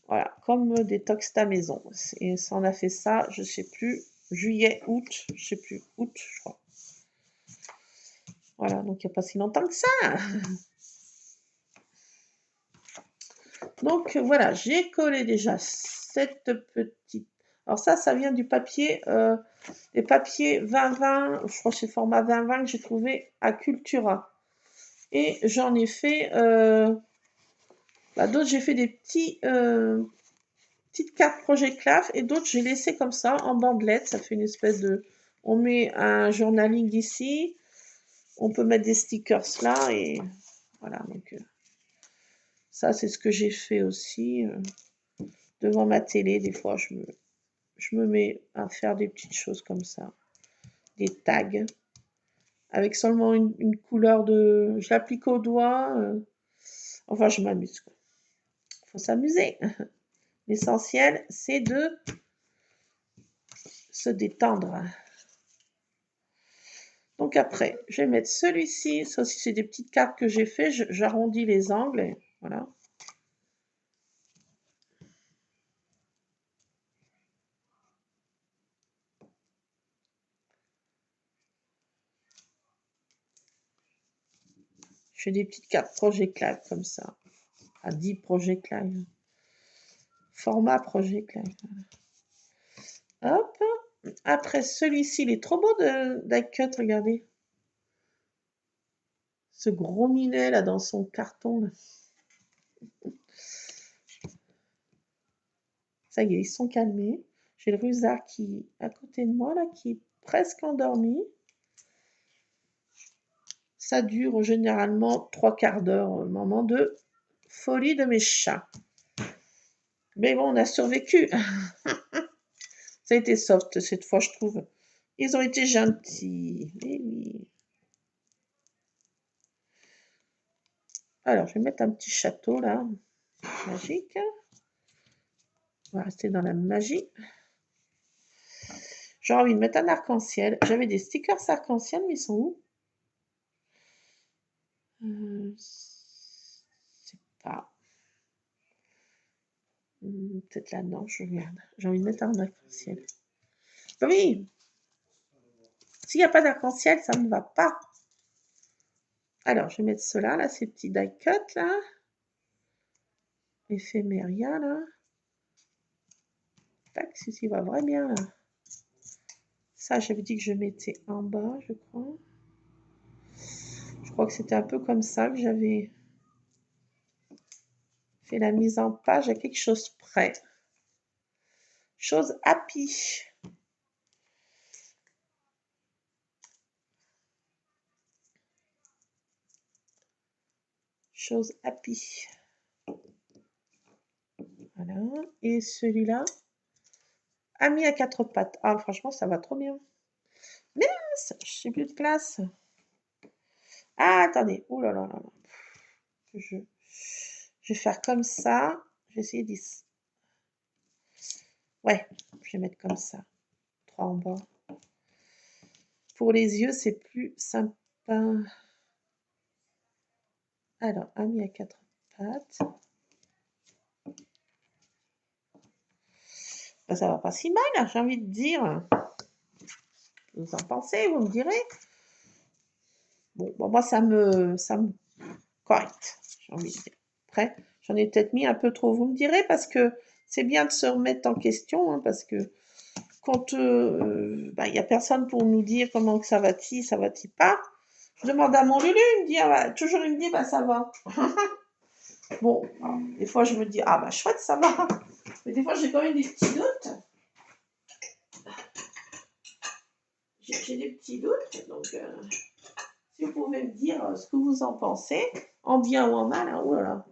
Voilà, comme détox ta maison. Et ça, on a fait ça, je sais plus, juillet, août, je sais plus, août, je crois. Voilà, donc il n'y a pas si longtemps que ça. Donc voilà, j'ai collé déjà cette petite... Alors ça vient du papier, des papiers 20-20, je crois que c'est format 20-20 que j'ai trouvé à Cultura. Et j'en ai fait, d'autres, j'ai fait des petites cartes Projet Claf et d'autres, j'ai laissé comme ça en bandelette. Ça fait une espèce de... On met un journaling ici, on peut mettre des stickers là et voilà. Donc ça, c'est ce que j'ai fait aussi. Devant ma télé, des fois, je me mets à faire des petites choses comme ça. Des tags. Avec seulement une couleur de... Je l'applique au doigt. Enfin, je m'amuse. Il faut s'amuser. L'essentiel, c'est de se détendre. Donc après, je vais mettre celui-ci. Ça aussi, c'est des petites cartes que j'ai fait. J'arrondis les angles. Et voilà. Je fais des petites cartes Projet Claf comme ça. À 10 Projet Claf. Format Projet Claf. Hop. Après, celui-ci, il est trop beau die cut, regardez. Ce gros minet là dans son carton. Là. Ça y est, ils sont calmés. J'ai le rusard qui est à côté de moi là, qui est presque endormi. Ça dure généralement 3/4 d'heure, moment de folie de mes chats. Mais bon, on a survécu. Ça a été soft cette fois, je trouve. Ils ont été gentils. Eh oui. Alors, je vais mettre un petit château là, magique. On va rester dans la magie. J'ai envie de mettre un arc-en-ciel. J'avais des stickers arc-en-ciel, mais ils sont où? C'est pas... Peut-être là, non, je regarde. J'ai envie de mettre un arc-en-ciel. Oui! S'il n'y a pas d'arc-en-ciel, ça ne va pas. Alors, je vais mettre cela, là, ces petits die cut, là. Éphéméria, là. Tac, ceci va vraiment bien, là. Ça, j'avais dit que je mettais en bas, je crois. Je crois que c'était un peu comme ça que j'avais fait la mise en page à quelque chose près. Chose happy. Chose happy. Voilà. Et celui-là, ami à 4 pattes. Ah, franchement, ça va trop bien. Mais je suis plus de classe. Ah, attendez. Ouh là là là. Je vais faire comme ça. Je vais essayer 10. Ouais, je vais mettre comme ça. 3 en bas. Pour les yeux, c'est plus sympa. Alors, ami à 4 pattes. Ben, ça va pas si mal, j'ai envie de dire. Vous en pensez, vous me direz. Bon, moi, ça me correct, j'ai envie de dire. Après, j'en ai peut-être mis un peu trop, vous me direz, parce que c'est bien de se remettre en question, hein, parce que quand il n'y a personne pour nous dire comment que ça va-t-il, ça va-t-il pas. Je demande à mon Lulu, il me dit, ah bah, toujours il me dit, bah ça va. Bon, des fois je me dis, ah bah chouette, ça va. Mais des fois j'ai quand même des petits doutes. J'ai des petits doutes, donc si vous pouvez me dire ce que vous en pensez, en bien ou en mal, hein, oh là là,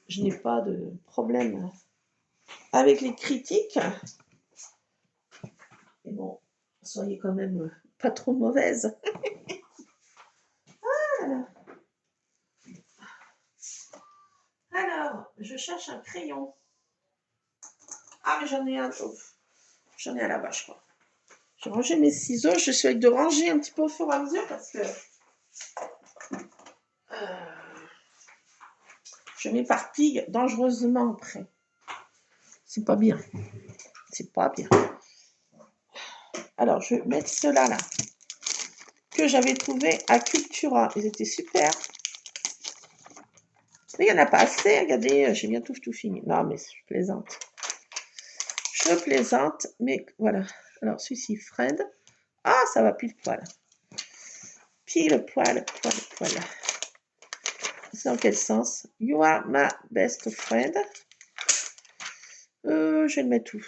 je n'ai pas de problème avec les critiques. Mais bon, soyez quand même pas trop mauvaise. Voilà. Alors, je cherche un crayon. Ah, mais j'en ai un. J'en ai un là-bas, je crois. J'ai rangé mes ciseaux. Je suis de ranger un petit peu au fur et à mesure parce que je m'éparpille dangereusement après. C'est pas bien. C'est pas bien. Alors, je vais mettre ceux-là, là, que j'avais trouvé à Cultura. Ils étaient super. Mais il n'y en a pas assez. Regardez, j'ai bientôt tout fini. Non, mais je plaisante. Je peu plaisante, mais voilà. Alors, celui-ci, friend. Ah, ça va pile poil. Pile poil, poil, poil. C'est dans quel sens? You are my best friend. Je vais le mettre où?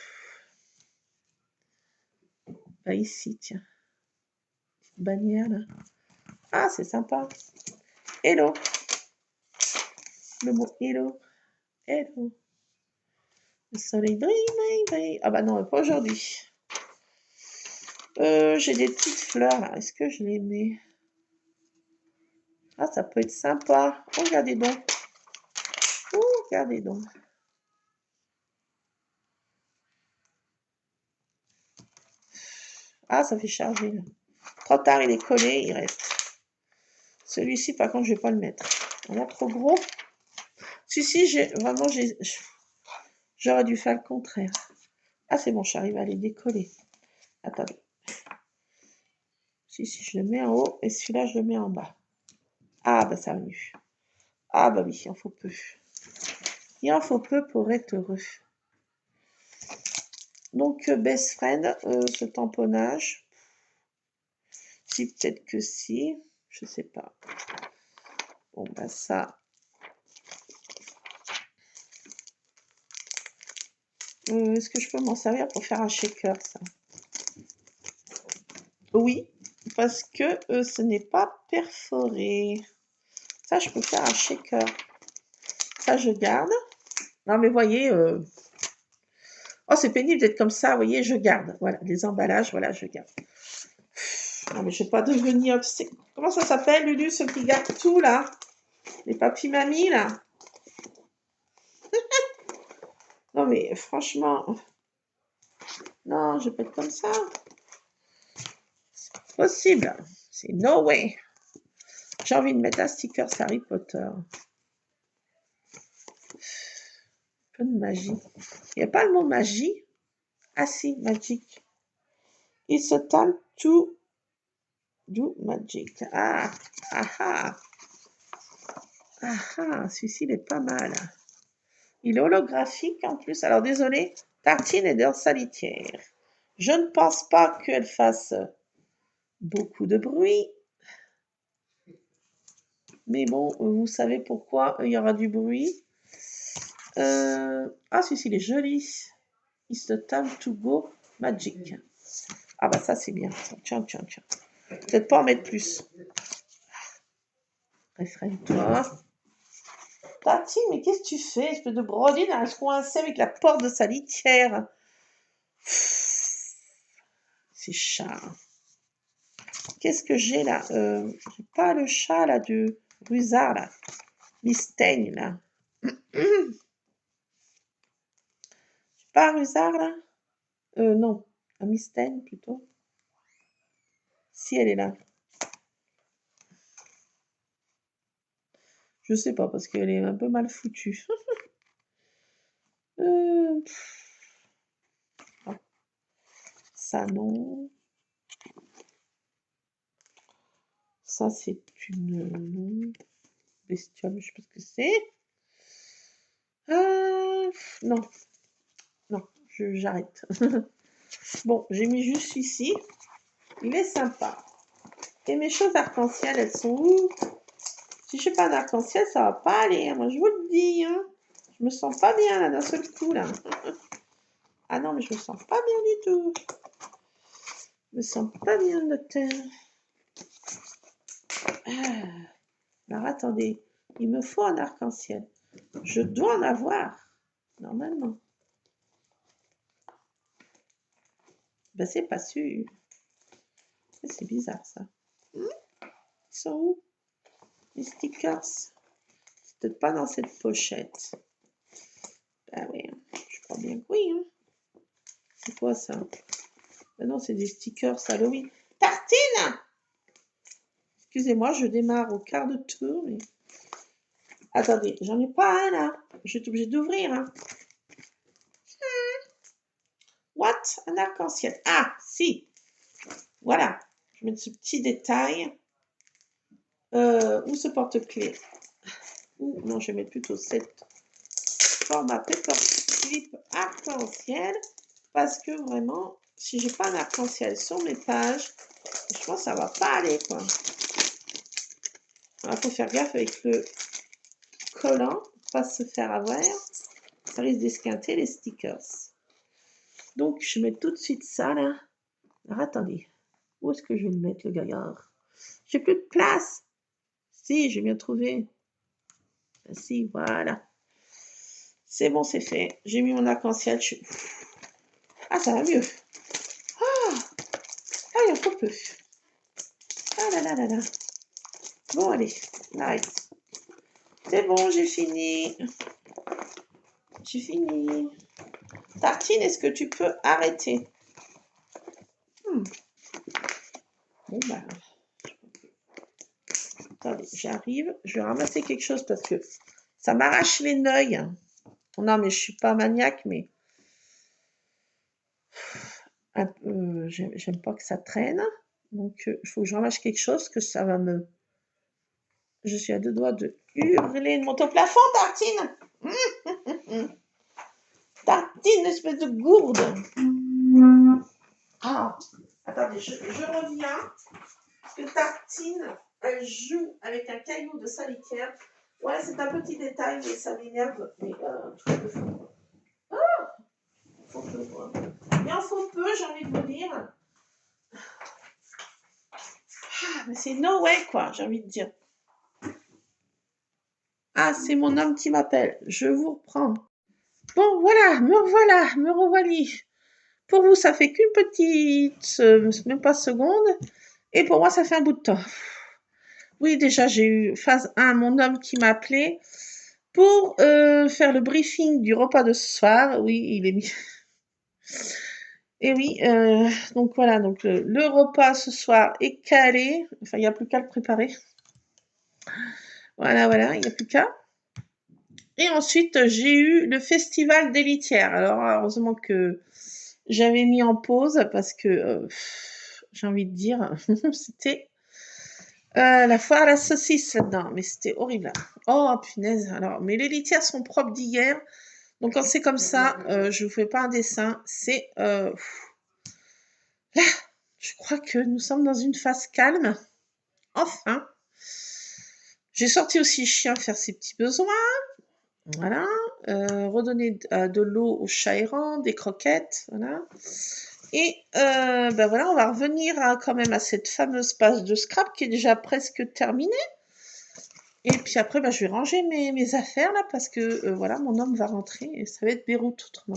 Bah, ici, tiens. Bannière, là. Ah, c'est sympa. Hello. Le mot hello. Hello. Le soleil brille. Ah bah non, pas aujourd'hui. J'ai des petites fleurs, là. Est-ce que je les mets? Ah, ça peut être sympa. Oh, regardez donc. Oh, regardez donc. Ah, ça fait charger, là. Trop tard, il est collé, il reste. Celui-ci, par contre, je vais pas le mettre. On a trop gros. Si, j'aurais dû faire le contraire. Ah, c'est bon, j'arrive à les décoller. Attendez. Si, je le mets en haut et celui-là, je le mets en bas. Ah, bah, ça va mieux. Ah, bah oui, il en faut peu. Il en faut peu pour être heureux. Donc, best friend, ce tamponnage. Si, peut-être que si. Je sais pas. Bon, bah, ça. Est-ce que je peux m'en servir pour faire un shaker, ça? Oui, parce que ce n'est pas perforé. Ça, je peux faire un shaker. Ça, je garde. Non, mais voyez, oh, c'est pénible d'être comme ça, vous voyez, je garde. Voilà, les emballages, voilà, je garde. Non, mais je ne vais pas devenir... Comment ça s'appelle, Lulu, ceux qui gardent tout, là? Les papis-mamies, là? Non, mais franchement... Non, je peux être comme ça. C'est pas possible. C'est no way. J'ai envie de mettre un sticker Harry Potter. Un peu de magie. Il n'y a pas le mot magie? Ah si, magic. It's a time to do magic. Ah, ah, ah. Ah, ah, celui-ci, il est pas mal. Il est holographique en plus. Alors, désolé, Tartine est dans sa litière. Je ne pense pas qu'elle fasse beaucoup de bruit. Mais bon, vous savez pourquoi il y aura du bruit. Ah, celui-ci, il est joli. It's the time to go magic. Ah bah ça, c'est bien. Tiens. Peut-être pas en mettre plus. Réfrène-toi. Tati, mais qu'est-ce que tu fais? Espèce de brodine à se coincer avec la porte de sa litière. C'est chat. Qu'est-ce que j'ai là? J'ai pas le chat là de Rusard là. Mistaigne là. J'ai pas Rusard là? Non. Un Mistaigne plutôt. Si elle est là. Je sais pas parce qu'elle est un peu mal foutue. Ça non. Ça c'est une bestiole, je sais pas ce que c'est. Non, j'arrête. Bon, j'ai mis juste ici. Il est sympa. Et mes choses arc-en-ciel, elles sont où? Si je fais pas d'arc-en-ciel, ça va pas aller. Hein. Moi, je vous le dis. Hein. Je me sens pas bien là d'un seul coup là. Ah non, mais je me sens pas bien du tout. Je me sens pas bien de terre. Alors attendez, il me faut un arc-en-ciel. Je dois en avoir, normalement. Ben, c'est pas sûr. C'est bizarre ça. Ils sont où? Les stickers. C'est peut-être pas dans cette pochette. Ah oui, je crois bien que oui. Hein. C'est quoi ça? Ben non, c'est des stickers Halloween. Tartine! Excusez-moi, je démarre au quart de tour. Mais... Attendez, j'en ai pas un là. Je suis obligée d'ouvrir. Hein. What? Un arc-en-ciel. Ah, si. Voilà. Je vais mettre ce petit détail. Où ce porte-clés? Non, je vais mettre plutôt cette format paper clip arc-en-ciel. Parce que vraiment, si j'ai pas un arc-en-ciel sur mes pages, je pense que ça va pas aller, quoi. Il faut faire gaffe avec le collant, pas se faire avoir. Ça risque d'esquinter les stickers. Donc, je mets tout de suite ça, là. Alors, attendez. Où est-ce que je vais le mettre, le gaillard? J'ai plus de place. Si, j'ai bien trouvé. Si, voilà. C'est bon, c'est fait. J'ai mis mon arc-en-ciel. Ah, ça va mieux. Ah, il en faut peu. Ah là là là là. Bon, allez. Nice. C'est bon, j'ai fini. J'ai fini. Tartine, est-ce que tu peux arrêter? Bon, bah. Attendez, j'arrive. Je vais ramasser quelque chose parce que ça m'arrache les neuils. Non, mais je suis pas maniaque, mais j'aime pas que ça traîne. Donc, il faut que je ramasse quelque chose, que ça va me... Je suis à deux doigts de hurler de monter au plafond, Tartine. Tartine, espèce de gourde. Ah, attendez, je reviens. Parce que Tartine, elle joue avec un caillou de solitaire. Ouais, c'est un petit détail, mais ça m'énerve. Mais faut peu, quoi. Il en faut peu, j'ai envie de vous dire. Ah, mais c'est no way, quoi, j'ai envie de dire. Ah, c'est mon homme qui m'appelle. Je vous reprends. Bon, voilà, me revoilà. Pour vous, ça fait qu'une petite, même pas seconde. Et pour moi, ça fait un bout de temps. Oui, déjà, j'ai eu phase 1, mon homme qui m'a appelé pour faire le briefing du repas de ce soir. Oui, il est mis. Et oui, donc voilà, donc le repas ce soir est calé. Enfin, il n'y a plus qu'à le préparer. Voilà, il n'y a plus qu'à. Et ensuite, j'ai eu le festival des litières. Alors, heureusement que j'avais mis en pause parce que, j'ai envie de dire, c'était la foire à la saucisse là-dedans. Mais c'était horrible. Oh, punaise. Alors, mais les litières sont propres d'hier. Donc, quand c'est comme ça, je ne vous fais pas un dessin. C'est... là, je crois que nous sommes dans une phase calme. Enfin. J'ai sorti aussi le chien faire ses petits besoins. Voilà. Redonner de l'eau au chat errant, des croquettes. Voilà. Et ben voilà, on va revenir quand même à cette fameuse page de scrap qui est déjà presque terminée. Et puis après, ben, je vais ranger mes affaires là parce que voilà, mon homme va rentrer et ça va être Beyrouth autrement.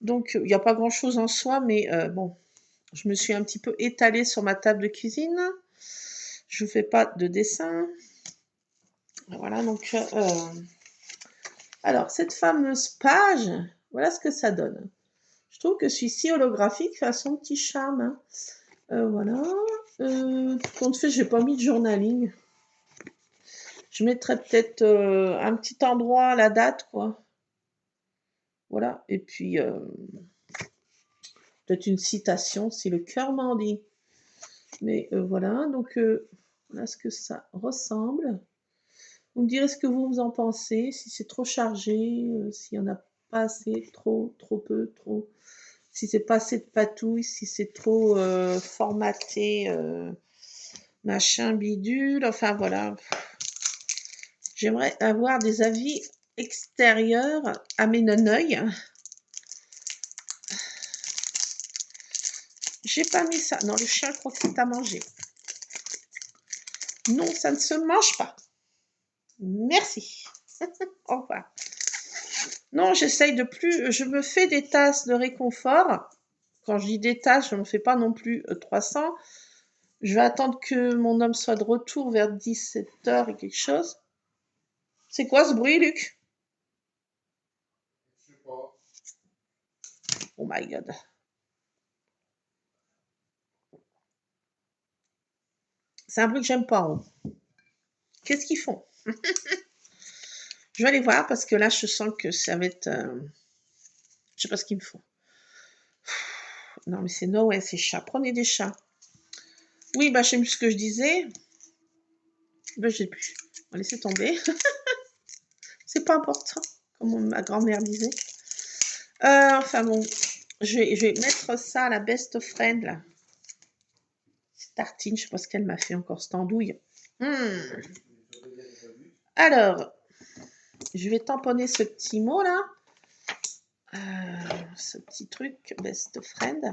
Donc il n'y a pas grand chose en soi, mais bon, je me suis un petit peu étalée sur ma table de cuisine. Je vous fais pas de dessin. Voilà, donc alors cette fameuse page, voilà ce que ça donne. Je trouve que celui-ci holographique fait son petit charme. Hein. Voilà. Compte fait, j'ai pas mis de journaling. Je mettrais peut-être un petit endroit, la date, quoi. Voilà. Et puis, peut-être une citation, si le cœur m'en dit. Mais voilà. Donc, voilà ce que ça ressemble. Vous me direz ce que vous en pensez, si c'est trop chargé, s'il n'y en a pas assez, trop peu, trop. Si c'est pas assez de patouille, si c'est trop formaté, machin bidule, enfin voilà. J'aimerais avoir des avis extérieurs à mes non-œils. J'ai pas mis ça. Non, le chien croit que c'est à manger. Non, ça ne se mange pas. Merci. Au revoir. Non, j'essaye de plus. Je me fais des tasses de réconfort. Quand je dis des tasses, je ne me fais pas non plus 300. Je vais attendre que mon homme soit de retour vers 17h et quelque chose. C'est quoi ce bruit, Luc? Je sais pas. Oh my god. C'est un bruit que j'aime pas. Hein. Qu'est-ce qu'ils font? Je vais aller voir parce que là, je sens que ça va être. Je sais pas ce qu'ils me font. Non, mais c'est no way, c'est chat. Prenez des chats. Oui, bah, je sais plus ce que je disais. Bah, j'ai plus. On va laisser tomber. C'est pas important, comme ma grand-mère disait. Enfin bon. Je vais mettre ça à la best friend, là. Cette tartine, je sais pas ce qu'elle m'a fait encore, cette andouille. Alors, je vais tamponner ce petit mot, là. Ce petit truc, best friend.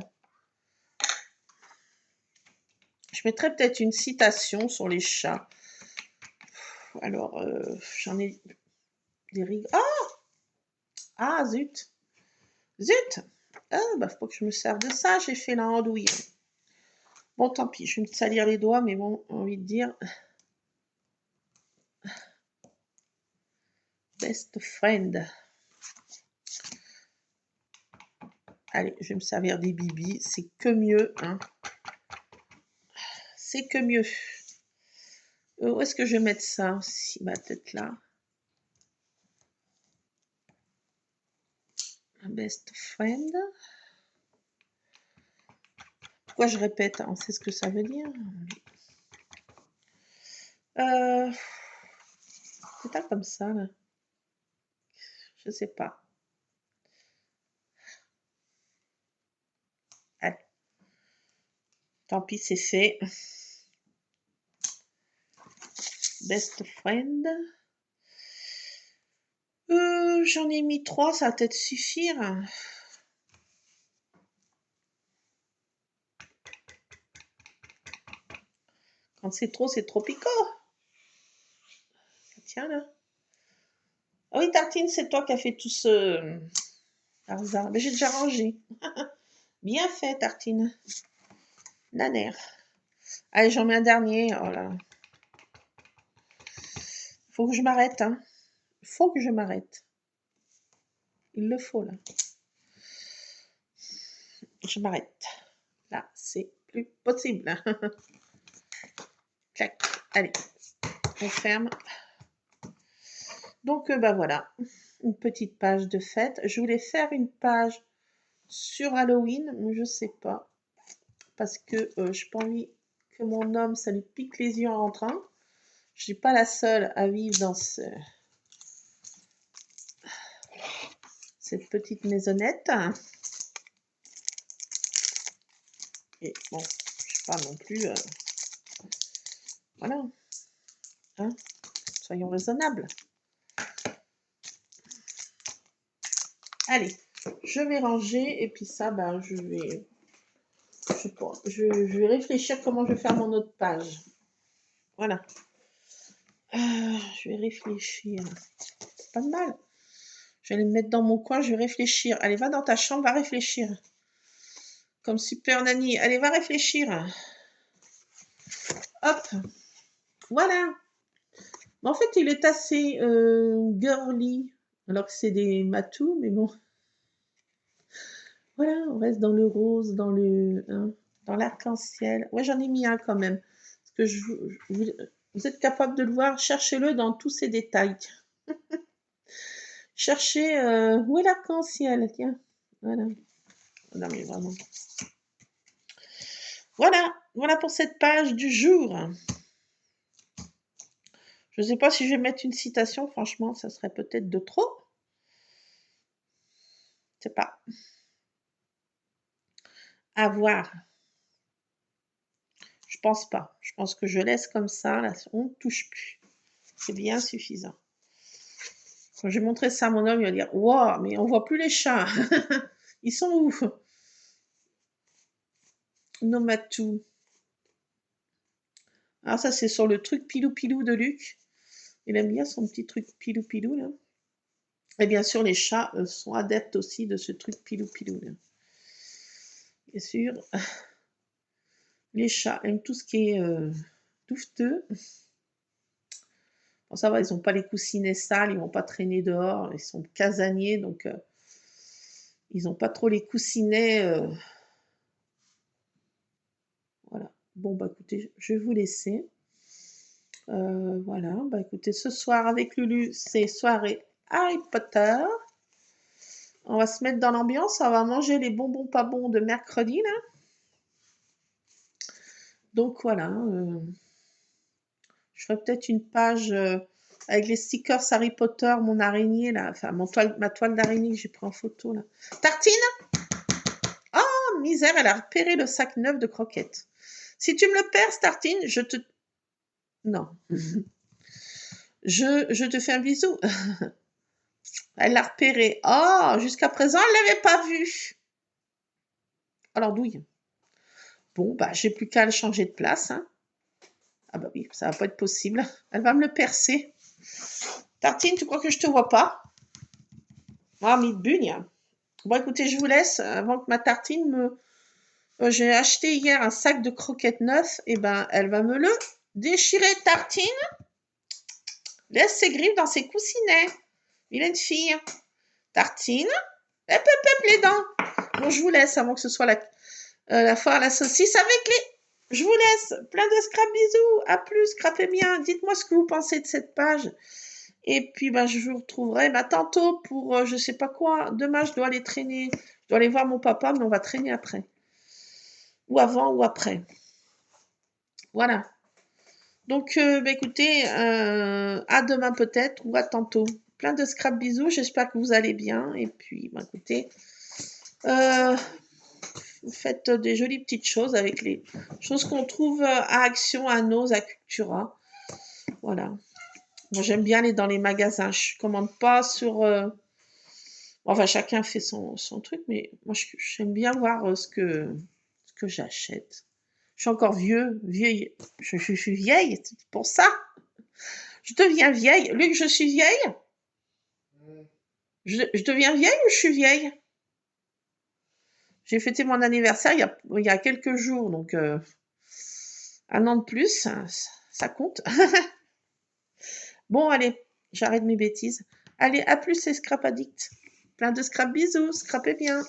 Je mettrai peut-être une citation sur les chats. Alors, j'en ai des rigoles. Ah, zut. Zut. Ah, bah, faut que je me serve de ça. J'ai fait la andouille. Bon, tant pis. Je vais me salir les doigts, mais bon, envie de dire. Best friend. Allez, je vais me servir des bibis. C'est que mieux, hein. C'est que mieux. Où est-ce que je vais mettre ça aussi? Bah, peut-être là. Best friend. Pourquoi je répète? On sait ce que ça veut dire. C'est pas comme ça, là. Je sais pas. Allez. Tant pis, c'est fait. Best friend. J'en ai mis 3, ça va peut-être suffire. Quand c'est trop picot. Tiens, là. Ah oui, Tartine, c'est toi qui as fait tout ce hasard. Mais j'ai déjà rangé. Bien fait, Tartine. Nanère. Allez, j'en mets un dernier. Oh là. Faut que je m'arrête, hein. Faut que je m'arrête. Il le faut, là. Je m'arrête. Là, c'est plus possible. Clac. Allez, on ferme. Donc, bah voilà. Une petite page de fête. Je voulais faire une page sur Halloween, mais je sais pas. Parce que je n'ai pas envie que mon homme, ça lui pique les yeux en rentrant. Je suis pas la seule à vivre dans cette petite maisonnette. Et bon, je suis pas non plus... voilà. Hein, soyons raisonnables. Allez, je vais ranger et puis ça, ben, je vais... Je sais pas, je vais réfléchir comment je vais faire mon autre page. Voilà. Je vais réfléchir. C'est pas de mal. Je vais les mettre dans mon coin, je vais réfléchir. Allez, va dans ta chambre, va réfléchir. Comme Super Nanny. Allez, va réfléchir. Hop. Voilà. En fait, il est assez girly. Alors que c'est des matous, mais bon. Voilà, on reste dans le rose, dans le, hein, dans l'arc-en-ciel. Ouais, j'en ai mis un quand même. Parce que vous êtes capable de le voir. Cherchez-le dans tous ces détails. Cherchez où est l'arc-en-ciel. Tiens. Voilà. Non, mais vraiment. Voilà. Voilà pour cette page du jour. Je ne sais pas si je vais mettre une citation. Franchement, ça serait peut-être de trop. Je sais pas. À voir. Je pense pas. Je pense que je laisse comme ça. Là, on ne touche plus. C'est bien suffisant. Quand j'ai montré ça à mon homme, il va dire « Wow, mais on voit plus les chats. Ils sont où ?» Nomatou. Alors ça, c'est sur le truc pilou-pilou de Luc. Il aime bien son petit truc pilou-pilou, là. Et bien sûr, les chats sont adeptes aussi de ce truc pilou-pilou, là. Bien sûr, les chats aiment tout ce qui est douveteux. Bon, ça va, ils n'ont pas les coussinets sales, ils ne vont pas traîner dehors, ils sont casaniers, donc ils n'ont pas trop les coussinets. Voilà. Bon, bah écoutez, je vais vous laisser. Voilà, bah écoutez, ce soir avec Lulu, c'est soirée Harry Potter. On va se mettre dans l'ambiance, on va manger les bonbons pas bons de mercredi, là. Donc voilà, je ferai peut-être une page avec les stickers Harry Potter, mon araignée, là, enfin ma toile d'araignée que j'ai pris en photo, là. Tartine! misère, elle a repéré le sac neuf de croquettes. Si tu me le perds, Tartine, je te... Non. Je te fais un bisou. Elle l'a repéré. Oh, jusqu'à présent, elle ne l'avait pas vu. Alors, douille. Bon, bah, j'ai plus qu'à le changer de place. Hein. Ah bah oui, ça va pas être possible. Elle va me le percer. Tartine, tu crois que je te vois pas? Ah, mi-bugne. Bon, écoutez, je vous laisse avant que ma tartine me... j'ai acheté hier un sac de croquettes neuf. Et ben, elle va me le déchirer, Tartine. Laisse ses griffes dans ses coussinets. Vilaine fille. Tartine. Hep, hep, hep, les dents. Bon, je vous laisse avant que ce soit la foire à la saucisse avec les... Je vous laisse. Plein de scrap bisous. À plus, scrapez bien. Dites-moi ce que vous pensez de cette page. Et puis, ben, je vous retrouverai tantôt pour je sais pas quoi. Demain, je dois aller traîner. Je dois aller voir mon papa, mais on va traîner après. Ou avant ou après. Voilà. Donc, écoutez, à demain peut-être ou à tantôt. Plein de scrap bisous. J'espère que vous allez bien. Et puis, écoutez, faites des jolies petites choses avec les choses qu'on trouve à Action, à Nose, à Cultura. Voilà. Moi, j'aime bien aller dans les magasins. Je commande pas sur... Enfin, chacun fait son truc, mais moi, j'aime bien voir ce que j'achète. Je suis encore vieille. Je suis vieille, c'est pour ça. Je deviens vieille. Luc, je suis vieille? Je deviens vieille ou je suis vieille? J'ai fêté mon anniversaire il y a quelques jours, donc un an de plus, ça compte. Bon, allez, j'arrête mes bêtises. Allez, à plus les scrap addicts. Plein de scrap bisous, scrapez bien.